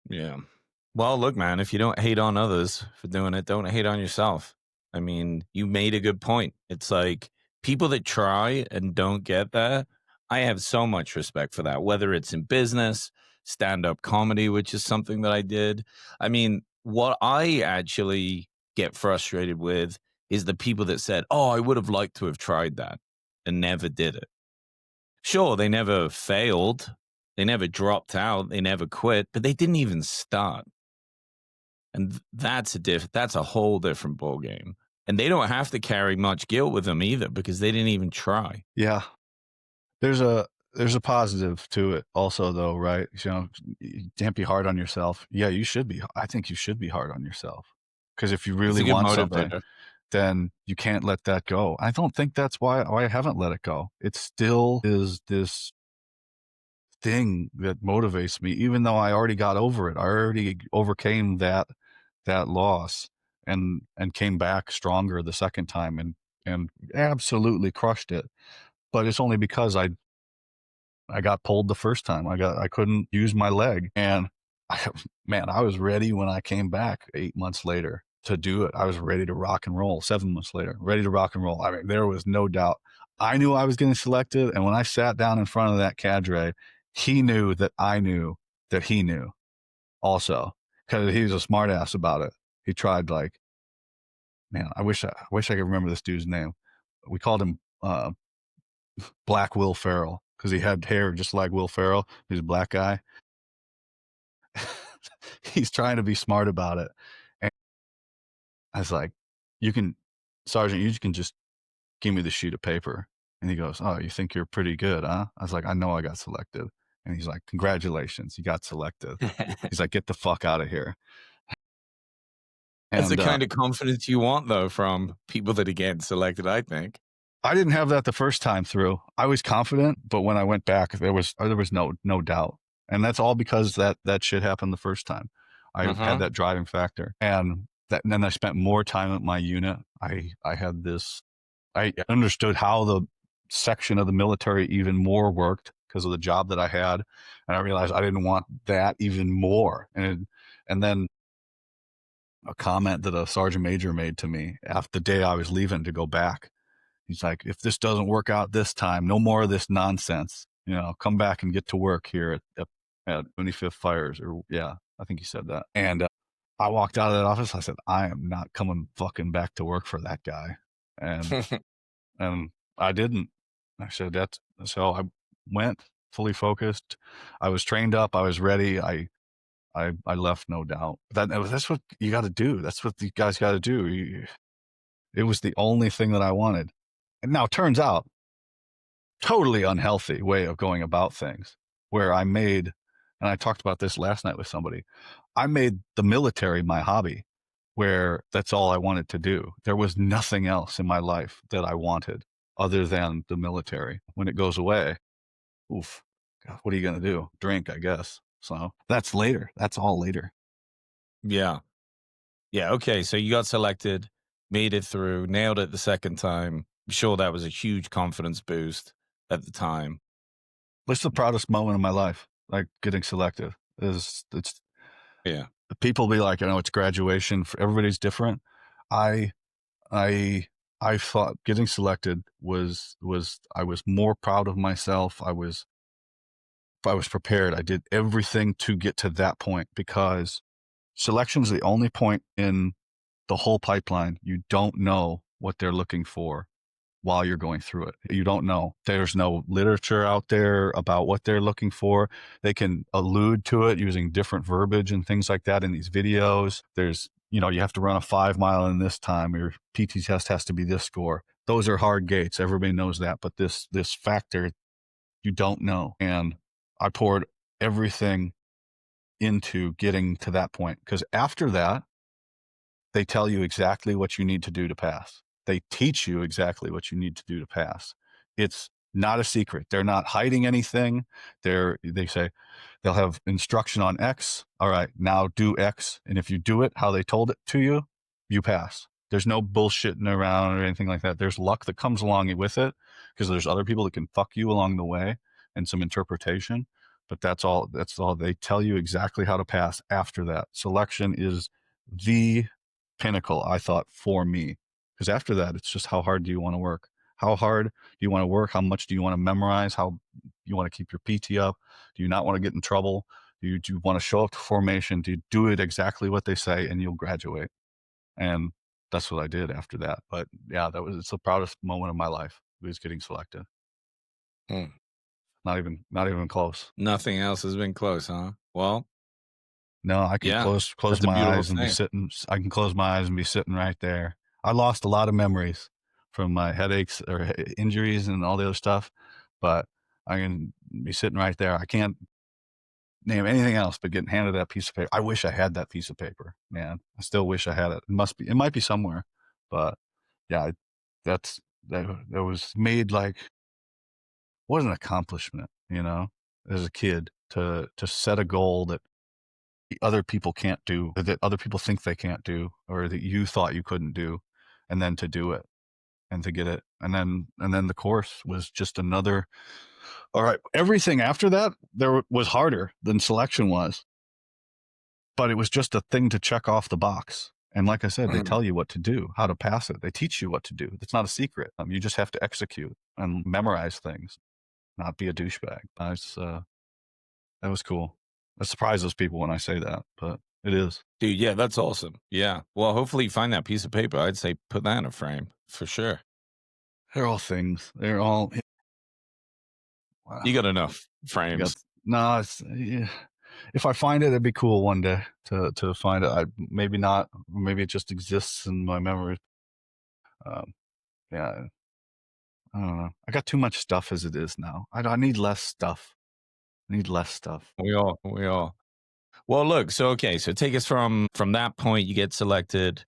Yeah. Well, look, man, if you don't hate on others for doing it, don't hate on yourself. I mean, you made a good point. It's like people that try and don't get there, I have so much respect for that, whether it's in business, stand up comedy, which is something that I did. I mean, what I actually get frustrated with is the people that said, oh, I would have liked to have tried that and never did it. Sure, they never failed, they never dropped out, they never quit, but they didn't even start. And that's a whole different ball game. And they don't have to carry much guilt with them either because they didn't even try. Yeah, there's a positive to it also, though, right? You know, you can't be hard on yourself. Yeah, you should be. I think you should be hard on yourself because if you It's really a good want something, motivator. then you can't let that go. I don't think that's why I haven't let it go. It still is this thing that motivates me, even though I already got over it. I already overcame that loss. and came back stronger the second time and absolutely crushed it. But it's only because I got pulled the first time. I couldn't use my leg, and I, man, I was ready when I came back 8 months later to do it. I was ready to rock and roll. 7 months later, ready to rock and roll. I mean, there was no doubt. I knew I was getting selected, and when I sat down in front of that cadre, he knew that I knew that he knew also, because he was a smartass about it. He tried like, man, I wish I could remember this dude's name. We called him Black Will Ferrell because he had hair just like Will Ferrell. He's a black guy. He's trying to be smart about it. And I was like, you can, Sergeant, you can just give me the sheet of paper. And he goes, oh, you think you're pretty good, huh? I was like, I know I got selected. And he's like, congratulations, you got selected. He's like, get the fuck out of here. That's the And kind of confidence you want, though, from people that are getting selected, I think. I didn't have that the first time through. I was confident, but when I went back, there was no doubt, and that's all because that shit happened the first time. I had Mhm. that driving factor, and then I spent more time at my unit. I had this. I understood how the section of the military even more worked because of the job that I had, and I realized I didn't want that even more. And then a comment that a sergeant major made to me after the day I was leaving to go back. He's like, if this doesn't work out this time, no more of this nonsense. Come back and get to work here at 25th Fires. Or, yeah, I think he said that. And I walked out of that office. I said, I am not coming fucking back to work for that guy. And, and I didn't. I said, so I went fully focused. I was trained up. I was ready. I left, no doubt. That's what you got to do. That's what you guys got to do. It was the only thing that I wanted. And now it turns out, totally unhealthy way of going about things, where and I talked about this last night with somebody, I made the military my hobby, where that's all I wanted to do. There was nothing else in my life that I wanted other than the military. When it goes away, oof, God, what are you going to do? Drink, I guess. So that's later. That's all later. Yeah. Yeah, okay, so you got selected, made it through, nailed it the second time. I'm sure that was a huge confidence boost at the time. It's the proudest moment of my life, like getting selected. It's Yeah. people be like, it's graduation. Everybody's different. I I I thought getting selected was I was more proud of myself. I was prepared. I did everything to get to that point because selection is the only point in the whole pipeline you don't know what they're looking for while you're going through it. You don't know. There's no literature out there about what they're looking for. They can allude to it using different verbiage and things like that in these videos. You have to run a 5 mile in this time. Your PT test has to be this score. Those are hard gates. Everybody knows that. But this factor, you don't know. And I poured everything into getting to that point because after that, they tell you exactly what you need to do to pass. They teach you exactly what you need to do to pass. It's not a secret. They're not hiding anything. They say they'll have instruction on X. All right, now do X. And if you do it how they told it to you, you pass. There's no bullshitting around or anything like that. There's luck that comes along with it because there's other people that can fuck you along the way and some interpretation. But that's all. That's all. They tell you exactly how to pass after that. Selection is the pinnacle, I thought, for me. Because after that, it's just how hard do you want to work? How hard do you want to work? How much do you want to memorize? How you want to keep your PT up? Do you not want to get in trouble? Do you want to show up to formation? Do you do it exactly what they say and you'll graduate? And that's what I did after that. But yeah, it's the proudest moment of my life was getting selected. Hmm. Not even close. Nothing else has been close, huh? Well, No, I can yeah, close that's a my beautiful eyes and be thing. sitting. I can close my eyes and be sitting right there. I lost a lot of memories from my headaches or injuries and all the other stuff, but I can be sitting right there. I can't name anything else but getting handed that piece of paper. I wish I had that piece of paper, man. I still wish I had it. It might be somewhere, but yeah, that's that was made like what an accomplishment, as a kid to set a goal that other people can't do, that other people think they can't do, or that you thought you couldn't do, and then to do it and to get it. And then the course was just another, all right. Everything after that was harder than selection was, but it was just a thing to check off the box. And like I said, they tell you what to do, how to pass it. They teach you what to do. It's not a secret. You just have to execute and memorize things, not be a douchebag. That was cool. It surprises people when I say that, but it is. Dude, yeah, that's awesome. Yeah. Well, hopefully you find that piece of paper. I'd say put that in a frame for sure. They're all things. They're all. Wow. You got enough frames. No, it's, yeah. If I find it, it'd be cool one day to find it. Maybe not. Maybe it just exists in my memory. Yeah, I don't know. I got too much stuff as it is now. I need less stuff. I need less stuff. We all. Well, look, so take us from that point. You get selected.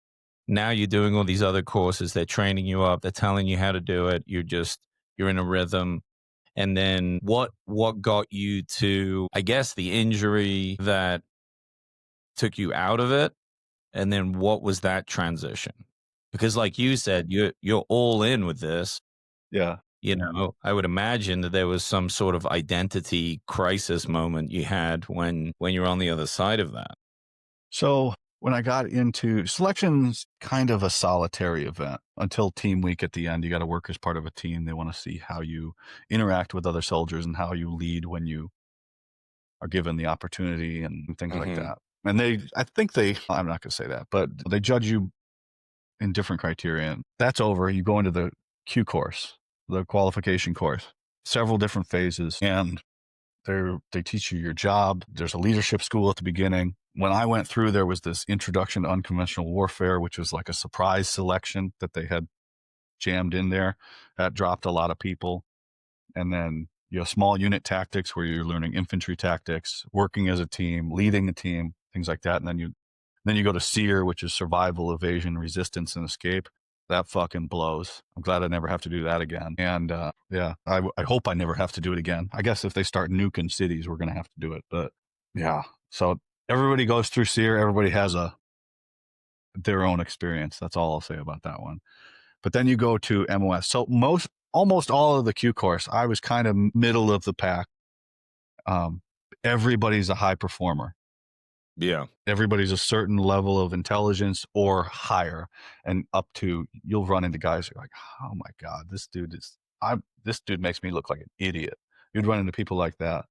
Now you're doing all these other courses. They're training you up. They're telling you how to do it. You're in a rhythm. And then what got you to, I guess, the injury that took you out of it? And then what was that transition? Because like you said, you're all in with this. Yeah. You know, I would imagine that there was some sort of identity crisis moment you had when you're on the other side of that. So when I got into selections, kind of a solitary event until team week at the end. You got to work as part of a team. They want to see how you interact with other soldiers and how you lead when you are given the opportunity and things like that. And I'm not going to say that, but they judge you in different criteria. And that's over. You go into the Q course, the qualification course, several different phases, and they teach you your job. There's a leadership school at the beginning. When I went through, there was this introduction to unconventional warfare, which was like a surprise selection that they had jammed in there. That dropped a lot of people. And then small unit tactics, where you're learning infantry tactics, working as a team, leading a team, things like that. And then you go to SEER, which is survival, evasion, resistance, and escape. That fucking blows. I'm glad I never have to do that again. And I hope I never have to do it again. I guess if they start nuking cities, we're going to have to do it. But yeah, so everybody goes through SEER. Everybody has their own experience. That's all I'll say about that one. But then you go to MOS. So almost all of the Q course, I was kind of middle of the pack. Everybody's a high performer. Yeah. Everybody's a certain level of intelligence or higher, and up to, you'll run into guys who are like, oh my God, this dude makes me look like an idiot. You'd run into people like that.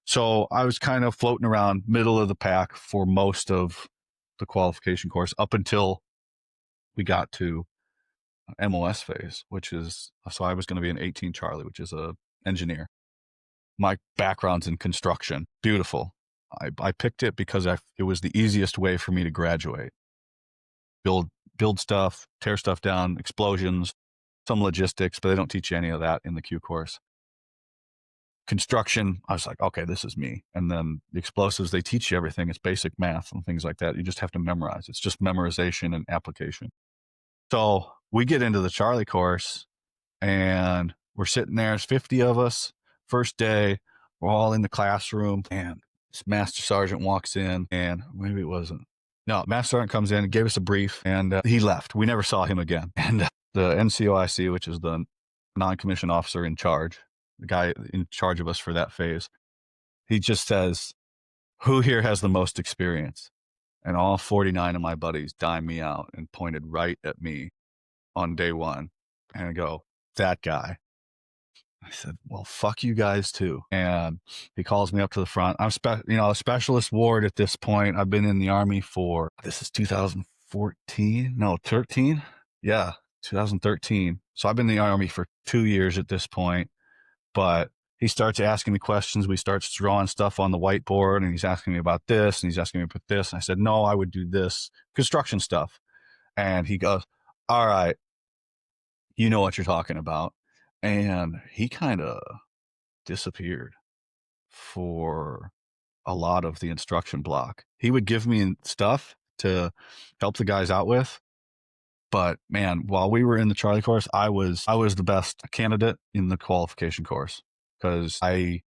So I was kind of floating around middle of the pack for most of the qualification course up until we got to MOS phase, so I was going to be an 18 Charlie, which is a engineer. My background's in construction. Beautiful. I picked it because it was the easiest way for me to graduate. Build stuff, tear stuff down, explosions, some logistics, but they don't teach you any of that in the Q course. Construction, I was like, okay, this is me. And then the explosives, they teach you everything. It's basic math and things like that. You just have to memorize. It's just memorization and application. So we get into the Charlie course and we're sitting there. There's 50 of us. First day, we're all in the classroom, and this master sergeant walks in, and maybe it wasn't. No, master sergeant comes in and gave us a brief, and he left. We never saw him again. And the NCOIC, which is the non-commissioned officer in charge, the guy in charge of us for that phase, he just says, who here has the most experience? And all 49 of my buddies dimed me out and pointed right at me on day one. And I go, that guy. I said, well, fuck you guys too. And he calls me up to the front. I'm a specialist ward at this point. I've been in the Army this is 2014? No, 13? Yeah, 2013. So I've been in the Army for 2 years at this point. But he starts asking me questions. We start drawing stuff on the whiteboard, and he's asking me about this, and he's asking me about this. And I said, no, I would do this construction stuff. And he goes, all right, you know what you're talking about. And he kind of disappeared for a lot of the instruction block. He would give me stuff to help the guys out with. But man, while we were in the Charlie course, I was the best candidate in the qualification course, because I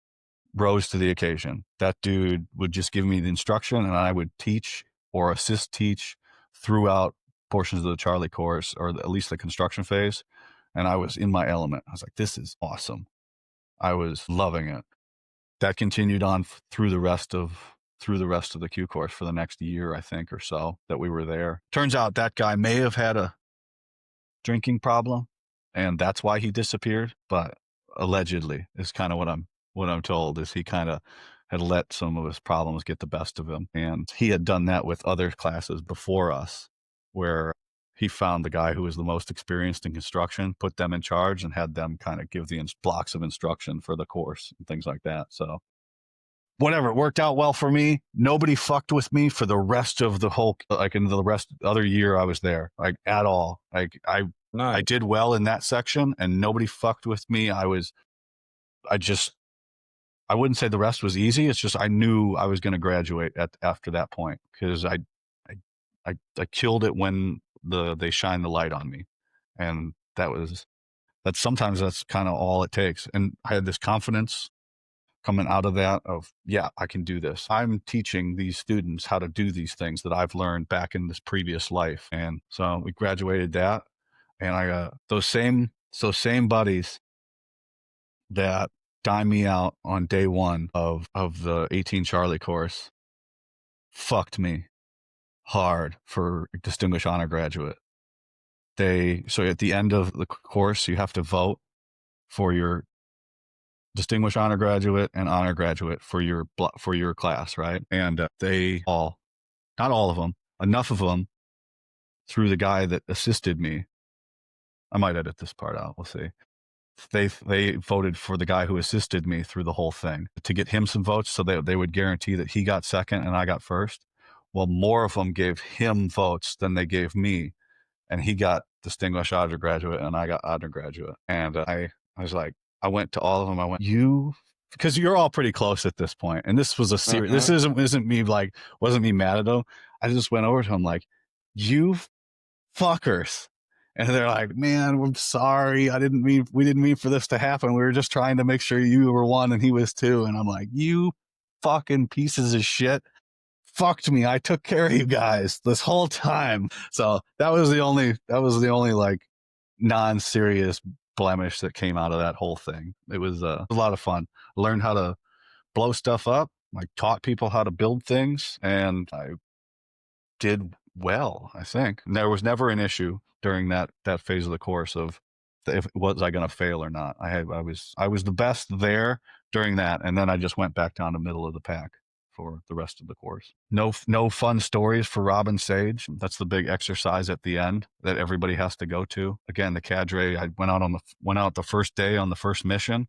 rose to the occasion. That dude would just give me the instruction, and I would teach or assist teach throughout portions of the Charlie course, or at least the construction phase. And I was in my element. I was like, this is awesome. I was loving it. That continued on through the rest of the Q course for the next year, I think, or so that we were there. Turns out that guy may have had a drinking problem, and that's why he disappeared. But allegedly, is kind of what I'm told, is he kind of had let some of his problems get the best of him, and he had done that with other classes before us, where he found the guy who was the most experienced in construction, put them in charge, and had them kind of give the blocks of instruction for the course and things like that. So whatever, it worked out well for me. Nobody fucked with me for the rest of the whole, like in the rest other year I was there, like at all. Like I Nice. did well in that section, and nobody fucked with me. I wouldn't say the rest was easy. It's just I knew I was going to graduate after that point, because I killed it when they shined the light on me, and sometimes that's kind of all it takes. And I had this confidence coming out of that of, yeah, I can do this. I'm teaching these students how to do these things that I've learned back in this previous life. And so we graduated that, and I got those same buddies that dimed me out on day one of the 18 Charlie course fucked me hard for Distinguished Honor Graduate. So at the end of the course, you have to vote for your Distinguished Honor Graduate and Honor Graduate for your class, right? And they all, not all of them, enough of them, through the guy that assisted me. I might edit this part out. We'll see. They voted for the guy who assisted me through the whole thing to get him some votes, so they would guarantee that he got second and I got first. Well, more of them gave him votes than they gave me, and he got Distinguished Honor Graduate and I got Honor Graduate. And I was like, I went to all of them. I went, because you're all pretty close at this point, and this was a serious. This isn't me like, wasn't me mad at them. I just went over to him like, you fuckers. And they're like, man, I'm sorry. We didn't mean for this to happen. We were just trying to make sure you were one and he was two. And I'm like, you fucking pieces of shit fucked me. I took care of you guys this whole time. So that was the only like non-serious blemish that came out of that whole thing. It was a lot of fun. I learned how to blow stuff up. I taught people how to build things, and I did well, I think. And there was never an issue during that phase of the course of if was I going to fail or not. I was the best there during that, and then I just went back down the middle of the pack for the rest of the course. No fun stories for Robin Sage. That's the big exercise at the end that everybody has to go to. Again, the cadre, I went out the first day on the first mission,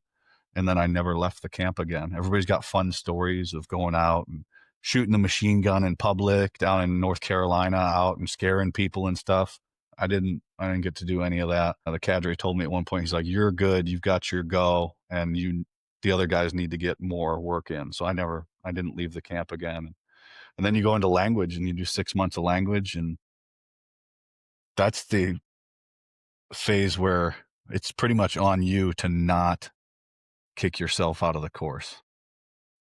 and then I never left the camp again. Everybody's got fun stories of going out and shooting the machine gun in public down in North Carolina, out and scaring people and stuff. I didn't get to do any of that. The cadre told me at one point, he's like, you're good, you've got your go, and the other guys need to get more work in. So I didn't leave the camp again. And then you go into language, and you do 6 months of language, and that's the phase where it's pretty much on you to not kick yourself out of the course.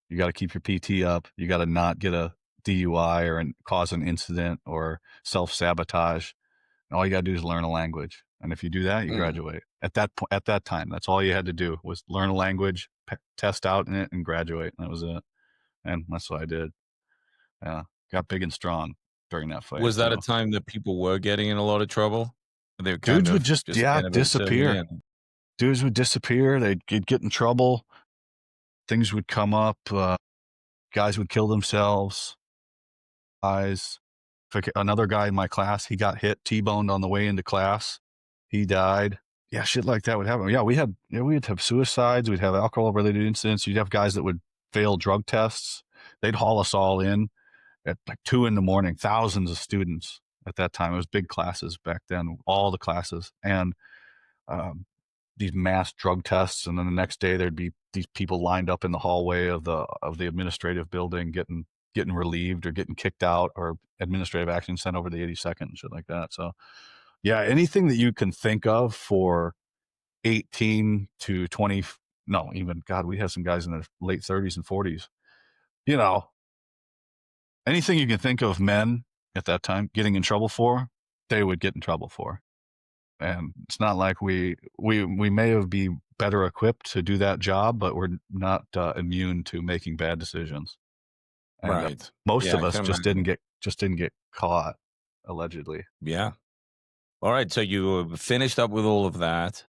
You got to keep your PT up. You got to not get a DUI or cause an incident or self-sabotage. And all you got to do is learn a language. And if you do that, you graduate. At that time, that's all you had to do was learn a language, test out in it, and graduate. And that was it. And that's what I did. Yeah, got big and strong during that phase. Was that a time that people were getting in a lot of trouble? They would dudes would just disappear. Dudes would disappear. They'd get in trouble. Things would come up. Guys would kill themselves. Another guy in my class, he got hit, T-boned on the way into class. He died. Yeah, shit like that would happen. Yeah, we'd have suicides. We'd have alcohol-related incidents. You'd have guys that would fail drug tests. They'd haul us all in at like 2 a.m. Thousands of students at that time. It was big classes back then, all the classes. And these mass drug tests, and then the next day there'd be these people lined up in the hallway of the administrative building getting relieved or getting kicked out, or administrative action sent over to the 82nd and shit like that. So yeah, anything that you can think of for 18 to 20, no, even God, we had some guys in their late 30s and 40s. You know, anything you can think of men at that time getting in trouble for, they would get in trouble for. And it's not like we may have be better equipped to do that job, but we're not immune to making bad decisions. And Right. most Yeah, of I us can imagine. just didn't get caught, allegedly. Yeah. All right. So you finished up with all of that.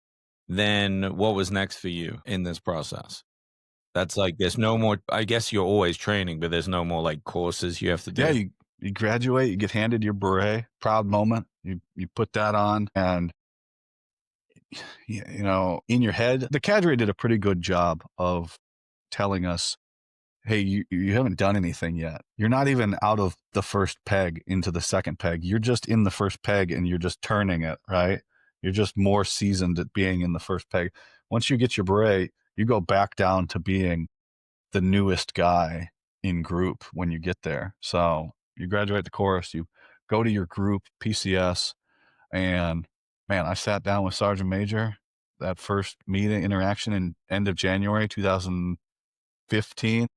Then what was next for you in this process? That's like there's no more. I guess you're always training, but there's no more like courses you have to Yeah, do. you graduate, you get handed your beret, proud moment. You put that on, and you know, in your head, the cadre did a pretty good job of telling us, hey, you haven't done anything yet. You're not even out of the first peg into the second peg. You're just in the first peg and you're just turning it, right? You're just more seasoned at being in the first peg. Once you get your beret, you go back down to being the newest guy in group when you get there. So you graduate the course, you go to your group, PCS, and man, I sat down with Sergeant Major that first meeting interaction in end of January 2015,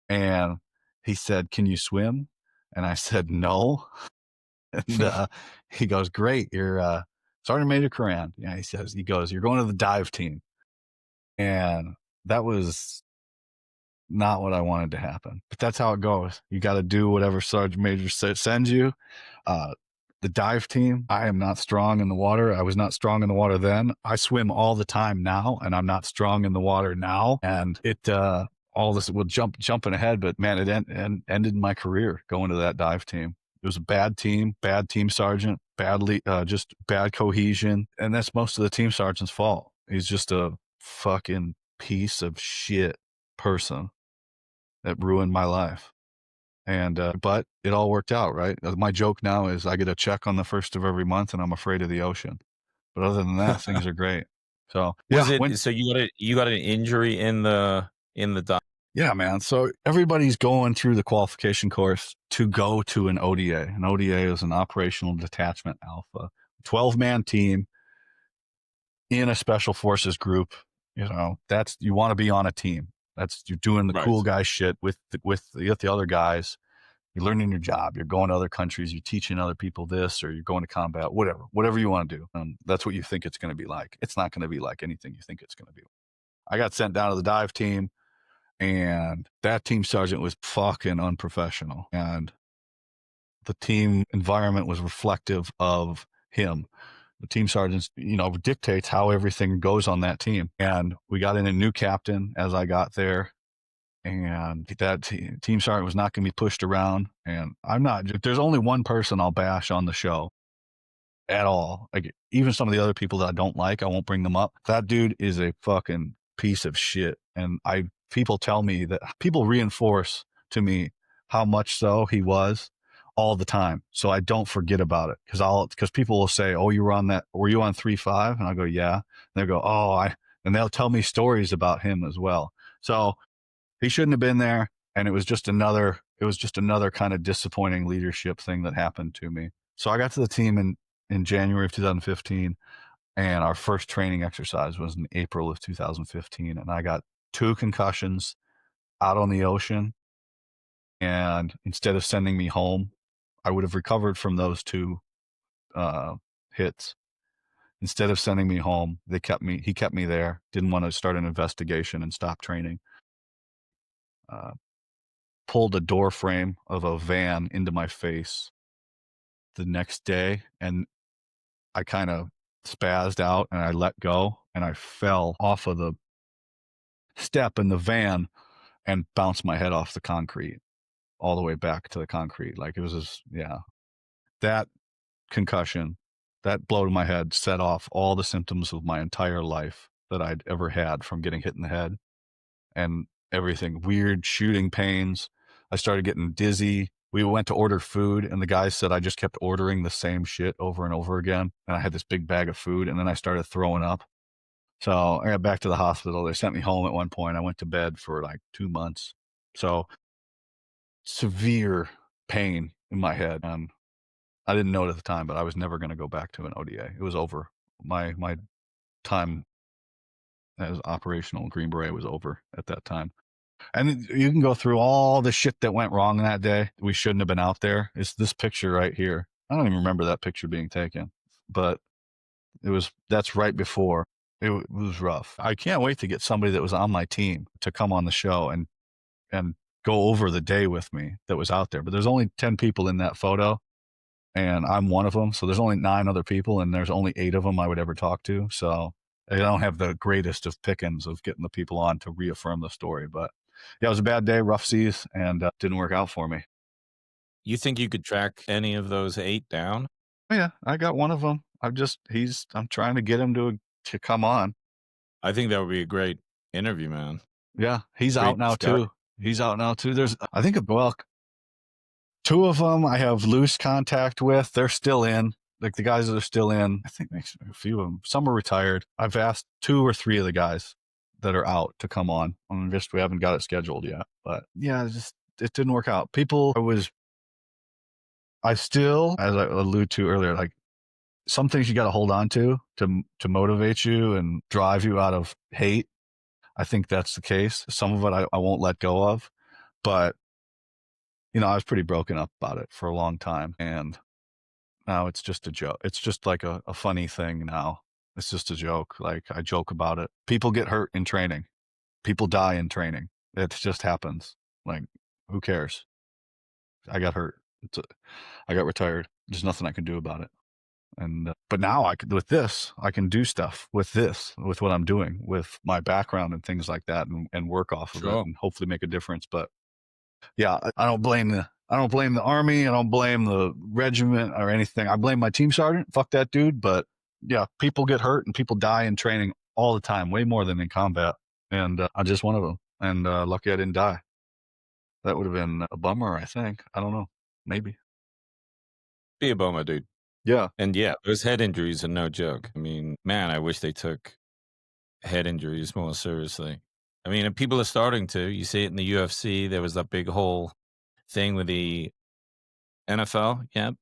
and he said, "Can you swim?" And I said, "No." And he goes, "Great, you're Sergeant Major Coran." Yeah, he goes, "You're going to the dive team," and that was not what I wanted to happen. But that's how it goes. You got to do whatever Sergeant Major sends you. Uh, the dive team, I am not strong in the water. I was not strong in the water then. I swim all the time now, and I'm not strong in the water now. And all this will jumping ahead, but man, ended my career going to that dive team. It was a bad team sergeant, just bad cohesion. And that's most of the team sergeant's fault. He's just a fucking piece of shit person that ruined my life. And but it all worked out, right? My joke now is I get a check on the first of every month, and I'm afraid of the ocean. But other than that, things are great. So Was yeah, it so you got an injury in the dive? yeah, man. So everybody's going through the qualification course to go to an ODA. An ODA is an Operational Detachment Alpha, 12-man team in a special forces group. You know, that's you want to be on a team. That's you're doing the Right. cool guy shit with the other guys. You're learning your job. You're going to other countries. You're teaching other people this, or you're going to combat. Whatever you want to do. That's what you think it's going to be like. It's not going to be like anything you think it's going to be. I got sent down to the dive team, and that team sergeant was fucking unprofessional, and the team environment was reflective of him. The team sergeant, dictates how everything goes on that team. And we got in a new captain as I got there, and that team sergeant was not going to be pushed around. And I'm not. There's only one person I'll bash on the show at all. Like even some of the other people that I don't like, I won't bring them up. That dude is a fucking piece of shit. And people tell me that people reinforce to me how much so he was all the time. So I don't forget about it because people will say, "Oh, were you on 3-5?" And I go, "Yeah." And they'll go, and they'll tell me stories about him as well. So he shouldn't have been there. And it was just another kind of disappointing leadership thing that happened to me. So I got to the team in January of 2015, and our first training exercise was in April of 2015. And I got 2 concussions out on the ocean. And instead of sending me home, I would have recovered from those 2 hits. Instead of sending me home, he kept me there, didn't want to start an investigation and stop training. Uh, Pulled a door frame of a van into my face the next day, and I kind of spazzed out and I let go, and I fell off of the step in the van and bounced my head off the concrete all the way back to the concrete. Like it was just, yeah. That concussion, that blow to my head set off all the symptoms of my entire life that I'd ever had from getting hit in the head, and everything weird shooting pains. I started getting dizzy. We went to order food, and the guy said I just kept ordering the same shit over and over again. And I had this big bag of food, and then I started throwing up. So I got back to the hospital. They sent me home at one point. I went to bed for like 2 months. So severe pain in my head. And I didn't know it at the time, but I was never going to go back to an ODA. It was over. My time as operational Green Beret was over at that time. And you can go through all the shit that went wrong that day. We shouldn't have been out there. It's this picture right here. I don't even remember that picture being taken, but that's right before. It was rough. I can't wait to get somebody that was on my team to come on the show and go over the day with me that was out there. But there's only 10 people in that photo, and I'm one of them. So there's only 9 other people, and there's only 8 of them I would ever talk to. So I don't have the greatest of pickings of getting the people on to reaffirm the story. But yeah, it was a bad day, rough seas, and didn't work out for me. You think you could track any of those 8 down? Oh, yeah, I got one of them. I'm trying to get him to come on. I think that would be a great interview, man. Yeah, he's Great out now discovery. too. He's out now too. I think, well, 2 of them I have loose contact with. They're still in. Like the guys that are still in, I think a few of them. Some are retired. I've asked 2 or 3 of the guys that are out to come on. We haven't got it scheduled yet. But yeah, it didn't work out. I still, as I alluded to earlier, like some things you got to hold on to motivate you and drive you out of hate. I think that's the case. Some of it I won't let go of, but I was pretty broken up about it for a long time, and now it's just a joke. It's just like a funny thing now. It's just a joke. Like I joke about it. People get hurt in training. People die in training. It just happens. Like, who cares? I got hurt. I got retired. There's nothing I can do about it. And but now I can do stuff with what I'm doing with my background and things like that, and work off of it and hopefully make a difference. But yeah, I don't blame the Army. I don't blame the regiment or anything. I blame my team sergeant. Fuck that dude. But yeah, people get hurt and people die in training all the time, way more than in combat. And I'm just one of them. And lucky I didn't die. That would have been a bummer, I think. I don't know. Maybe. Be a bummer, dude. Yeah. And yeah, those head injuries are no joke. I mean, man, I wish they took head injuries more seriously. I mean, and people are starting to. You see it in the UFC. There was that big whole thing with the NFL. Yep,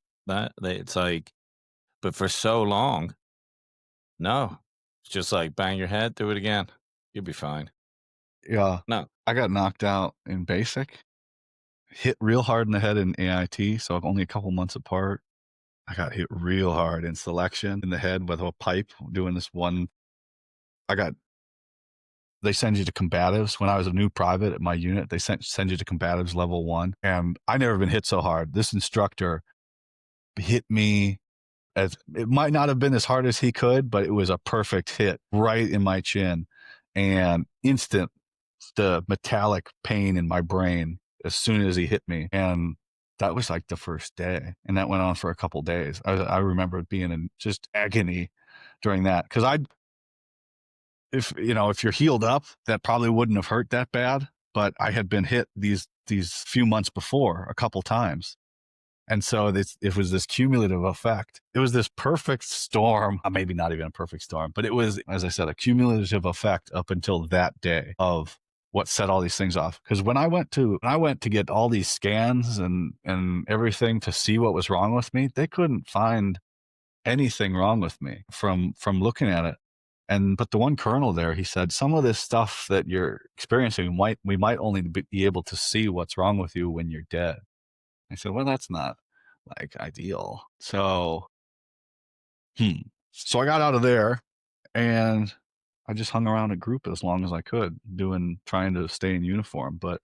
it's like, but for so long, no, it's just like bang your head, do it again, you'll be fine. Yeah. No, I got knocked out in basic, hit real hard in the head in AIT. So only a couple months apart. I got hit real hard in selection in the head with a pipe doing this one. They send you to combatives. When I was a new private at my unit, they send you to combatives level 1. And I never been hit so hard. This instructor hit me it might not have been as hard as he could, but it was a perfect hit right in my chin, and instant the metallic pain in my brain as soon as he hit me. And that was like the first day, and that went on for a couple days. I remember being in just agony during that, because if you're healed up, that probably wouldn't have hurt that bad. But I had been hit these few months before a couple times, and so it was this cumulative effect. It was this perfect storm, maybe not even a perfect storm, but it was, as I said, a cumulative effect up until that day of what set all these things off. Because when I went to get all these scans and everything to see what was wrong with me, they couldn't find anything wrong with me from looking at it. But the one colonel there, he said, some of this stuff that you're experiencing, we might only be able to see what's wrong with you when you're dead. I said, well, that's not like ideal. So I got out of there, and I just hung around a group as long as I could, trying to stay in uniform. But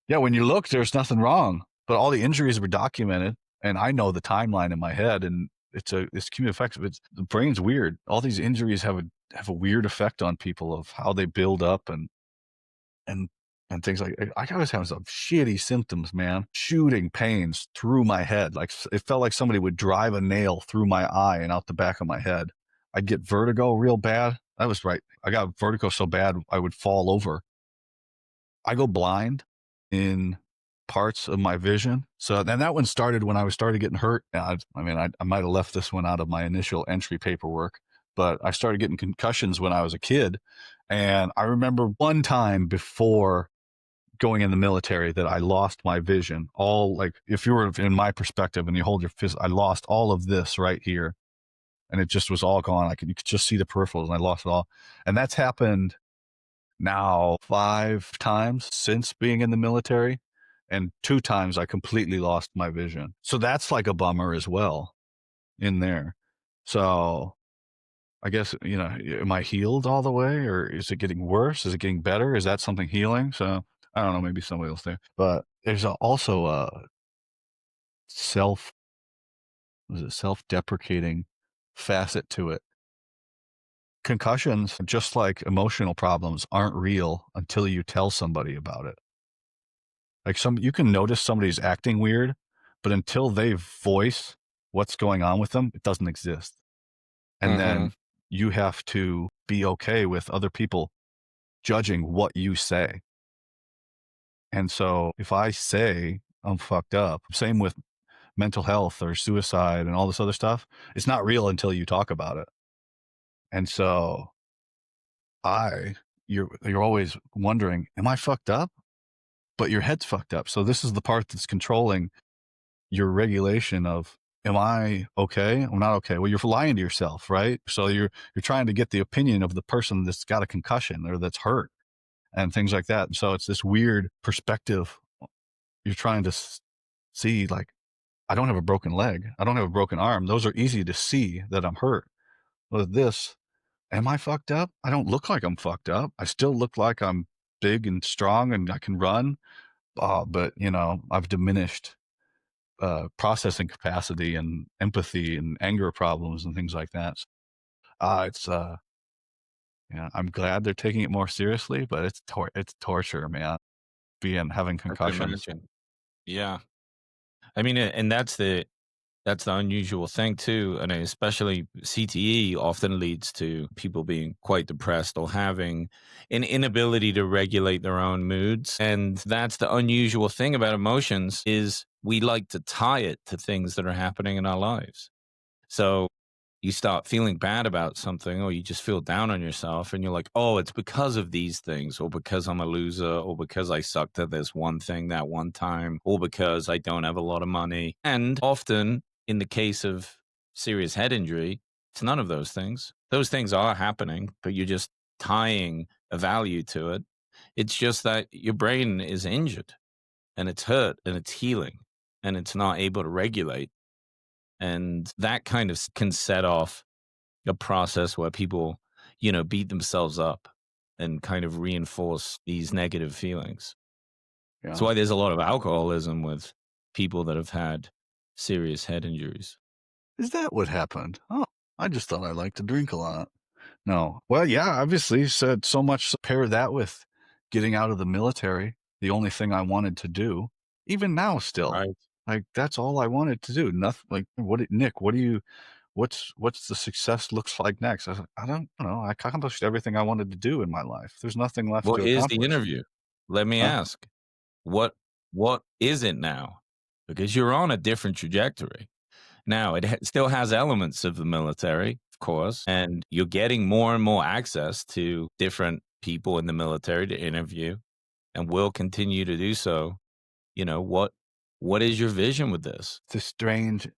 yeah, when you look, there's nothing wrong, but all the injuries were documented, and I know the timeline in my head, and it's cumulative effect. The brain's weird. All these injuries have a weird effect on people of how they build up and things like. I was having some shitty symptoms, man. Shooting pains through my head. Like it felt like somebody would drive a nail through my eye and out the back of my head. I'd get vertigo real bad. That was right. I got vertigo so bad I would fall over. I go blind in parts of my vision. So then that one started when I started getting hurt. I might have left this one out of my initial entry paperwork, but I started getting concussions when I was a kid. And I remember one time before going in the military that I lost my vision. All, like, if you were in my perspective and you hold your fist, I lost all of this right here. and it just was all gone. You could just see the peripherals, and I lost it all. And that's happened now 5 times since being in the military, and 2 times I completely lost my vision. So that's like a bummer as well in there. So I guess, am I healed all the way, or is it getting worse? Is it getting better? Is that something healing? So I don't know, maybe somebody else there. But there's also a self self-deprecating facet to it. Concussions, just like emotional problems, aren't real until you tell somebody about it. Like you can notice somebody's acting weird, but until they voice what's going on with them, it doesn't exist. And Mm-hmm. then you have to be okay with other people judging what you say. And so if I say I'm fucked up, same with mental health or suicide and all this other stuff, it's not real until you talk about it. And so you're always wondering, am I fucked up? But your head's fucked up. So this is the part that's controlling your regulation of, am I okay? I'm not okay. Well, you're lying to yourself, right? So you're trying to get the opinion of the person that's got a concussion or that's hurt and things like that. And so it's this weird perspective. You're trying to see, like, I don't have a broken leg. I don't have a broken arm. Those are easy to see that I'm hurt. With this, am I fucked up? I don't look like I'm fucked up. I still look like I'm big and strong and I can run. But I've diminished processing capacity and empathy and anger problems and things like that. It's yeah, I'm glad they're taking it more seriously, but it's torture, man. Having I can concussions. imagine. Yeah. I mean, and that's the unusual thing too, and especially CTE often leads to people being quite depressed or having an inability to regulate their own moods. And that's the unusual thing about emotions is we like to tie it to things that are happening in our lives. So you start feeling bad about something or you just feel down on yourself and you're like, oh, it's because of these things or because I'm a loser or because I sucked at this one thing that one time or because I don't have a lot of money. And often in the case of serious head injury, it's none of those things. Those things are happening, but you're just tying a value to it. It's just that your brain is injured and it's hurt and it's healing and it's not able to regulate. And that kind of can set off a process where people, beat themselves up and kind of reinforce these negative feelings. That's Yeah. why there's a lot of alcoholism with people that have had serious head injuries. Is that what happened? Oh, I just thought I liked to drink a lot. No. Well, yeah, obviously you said so much. Pair that with getting out of the military, the only thing I wanted to do, even now still. Right. Like that's all I wanted to do. Nothing like Nick, what's the success looks like next? I was like, I don't know. I accomplished everything I wanted to do in my life. There's nothing left Well, to here's the accomplish. interview. Let me Huh? ask, what is it now? Because you're on a different trajectory. Now, it still has elements of the military, of course, and you're getting more and more access to different people in the military to interview and will continue to do so. What is your vision with this? It's a strange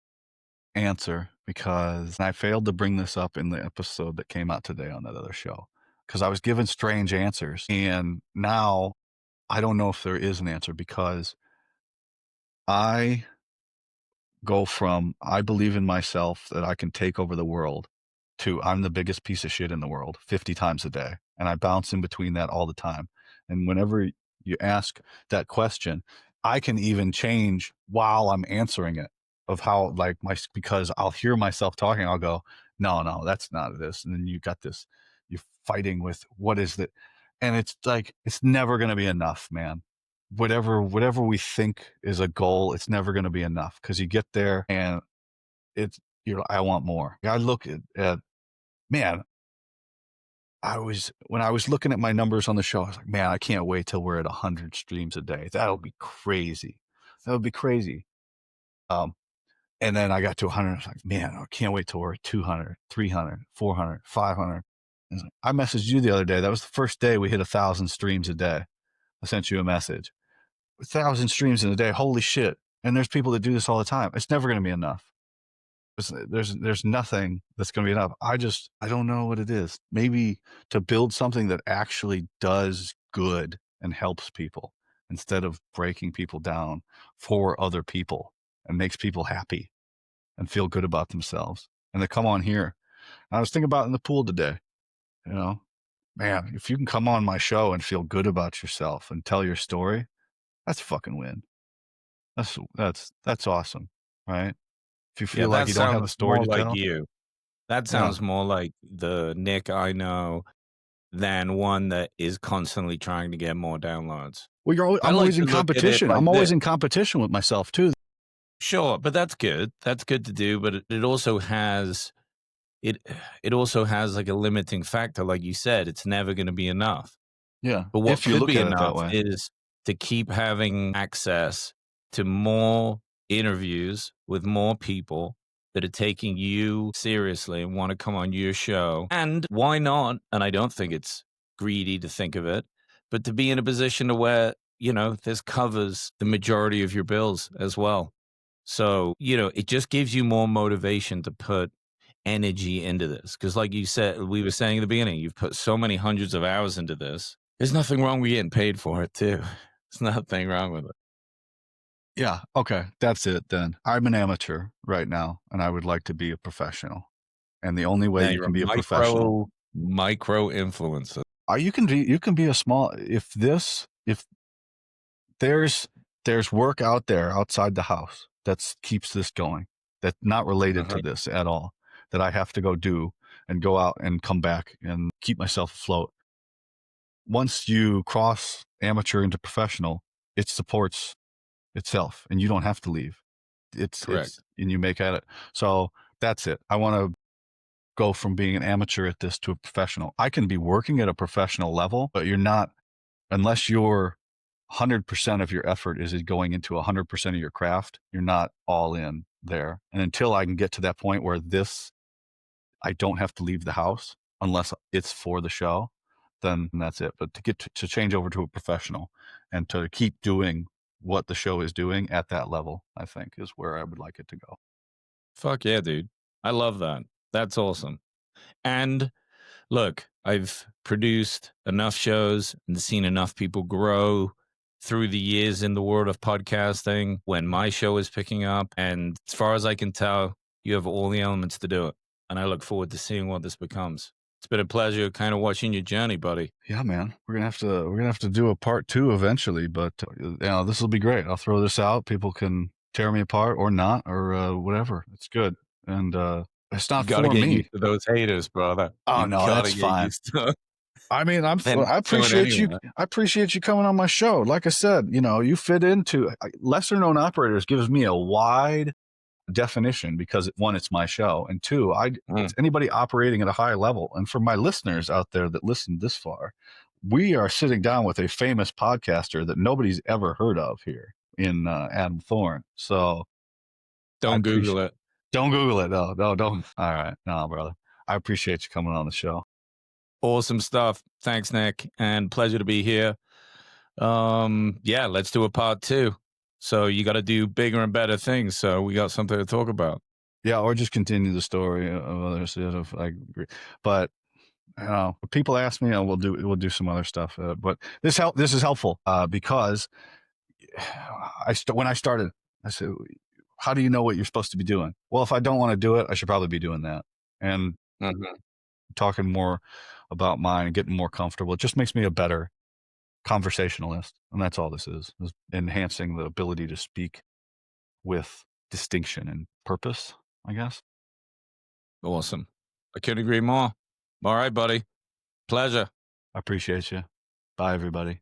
answer because I failed to bring this up in the episode that came out today on that other show because I was given strange answers. And now I don't know if there is an answer because I go from I believe in myself that I can take over the world to I'm the biggest piece of shit in the world 50 times a day. And I bounce in between that all the time. And whenever you ask that question, I can even change while I'm answering it of how like because I'll hear myself talking. I'll go, no, that's not this. And then you got this, you're fighting with what is that? And it's like, it's never going to be enough, man. Whatever we think is a goal, it's never going to be enough because you get there and it's, I want more. I look at man, when I was looking at my numbers on the show, I was like, man, I can't wait till we're at 100 streams a day. That'll be crazy. That would be crazy. Um, and then I got to 100. I was like, man, I can't wait till we're at 200, 300, 400, 500. I messaged you the other day. That was the first day we hit 1,000 streams a day. I sent you a message. 1,000 streams in a day. Holy shit. And there's people that do this all the time. It's never going to be enough. There's nothing that's going to be enough. I don't know what it is. Maybe to build something that actually does good and helps people instead of breaking people down for other people and makes people happy and feel good about themselves. And they come on here. I was thinking about it in the pool today, you know, man, if you can come on my show and feel good about yourself and tell your story, that's a fucking win. That's awesome, right? If you Yeah, feel like that you don't have a sounds story more to like tell, you. That yeah. sounds more like the Nick I know than one that is constantly trying to get more downloads. Well, I I'm like always to in look at it competition. like I'm always this. in competition with myself too. Sure, but that's good. That's good to do, but it also has it it also has like a limiting factor, like you said, it's never gonna be enough. Yeah, But what if you could look be at it that enough way. is to keep having access to more interviews with more people that are taking you seriously and want to come on your show. And why not? And I don't think it's greedy to think of it, but to be in a position to where, this covers the majority of your bills as well. So, it just gives you more motivation to put energy into this. Cause like you said, we were saying at the beginning, you've put so many hundreds of hours into this. There's nothing wrong with getting paid for it too. There's nothing wrong with it. Yeah, okay, that's it then. I'm an amateur right now, and I would like to be a professional. And the only way Now you you're a can be a professional, micro influencer. you can be a small. If there's work out there outside the house that keeps this going, that's not related to Uh-huh. this at all, that I have to go do and go out and come back and keep myself afloat. Once you cross amateur into professional, it supports itself and you don't have to leave. Correct. And you make at it. So that's it. I want to go from being an amateur at this to a professional. I can be working at a professional level, but you're not, unless you're 100% of your effort is going into 100% of your craft, you're not all in there. And until I can get to that point where I don't have to leave the house unless it's for the show, then that's it. But to get to change over to a professional and to keep doing what the show is doing at that level, I think is where I would like it to go. Fuck yeah, dude. I love that. That's awesome. And look, I've produced enough shows and seen enough people grow through the years in the world of podcasting when my show is picking up. And as far as I can tell, you have all the elements to do it. And I look forward to seeing what this becomes. It's been a pleasure kind of watching your journey, buddy. Yeah, man, we're gonna have to do a part two eventually, but this will be great. I'll throw this out. People can tear me apart or not or whatever. It's good, and it's You not got to for get me. used to those haters, brother. Oh You no, got that's to get fine. used to I mean, them I doing appreciate you. anyway. I appreciate you coming on my show. Like I said, you fit into lesser known operators gives me a wide definition because one, it's my show, and two, Mm. it's anybody operating at a high level. And for my listeners out there that listen this far, we are sitting down with a famous podcaster that nobody's ever heard of here in Adam Thorne. So I Don't appreciate. Google it. Don't Google it. No, no, don't. All right, no, brother. I appreciate you coming on the show. Awesome stuff. Thanks, Nick, and pleasure to be here. Yeah, let's do a part two. So you got to do bigger and better things. So we got something to talk about. Yeah, or just continue the story of others. I agree, but people ask me, we'll do some other stuff. But this is helpful because when I started, I said, "How do you know what you're supposed to be doing?" Well, if I don't want to do it, I should probably be doing that. And Mhm. talking more about mine and getting more comfortable, it just makes me a better conversationalist, and that's all this is enhancing the ability to speak with distinction and purpose, I guess. Awesome. I couldn't agree more. All right, buddy. Pleasure. I appreciate you. Bye, everybody.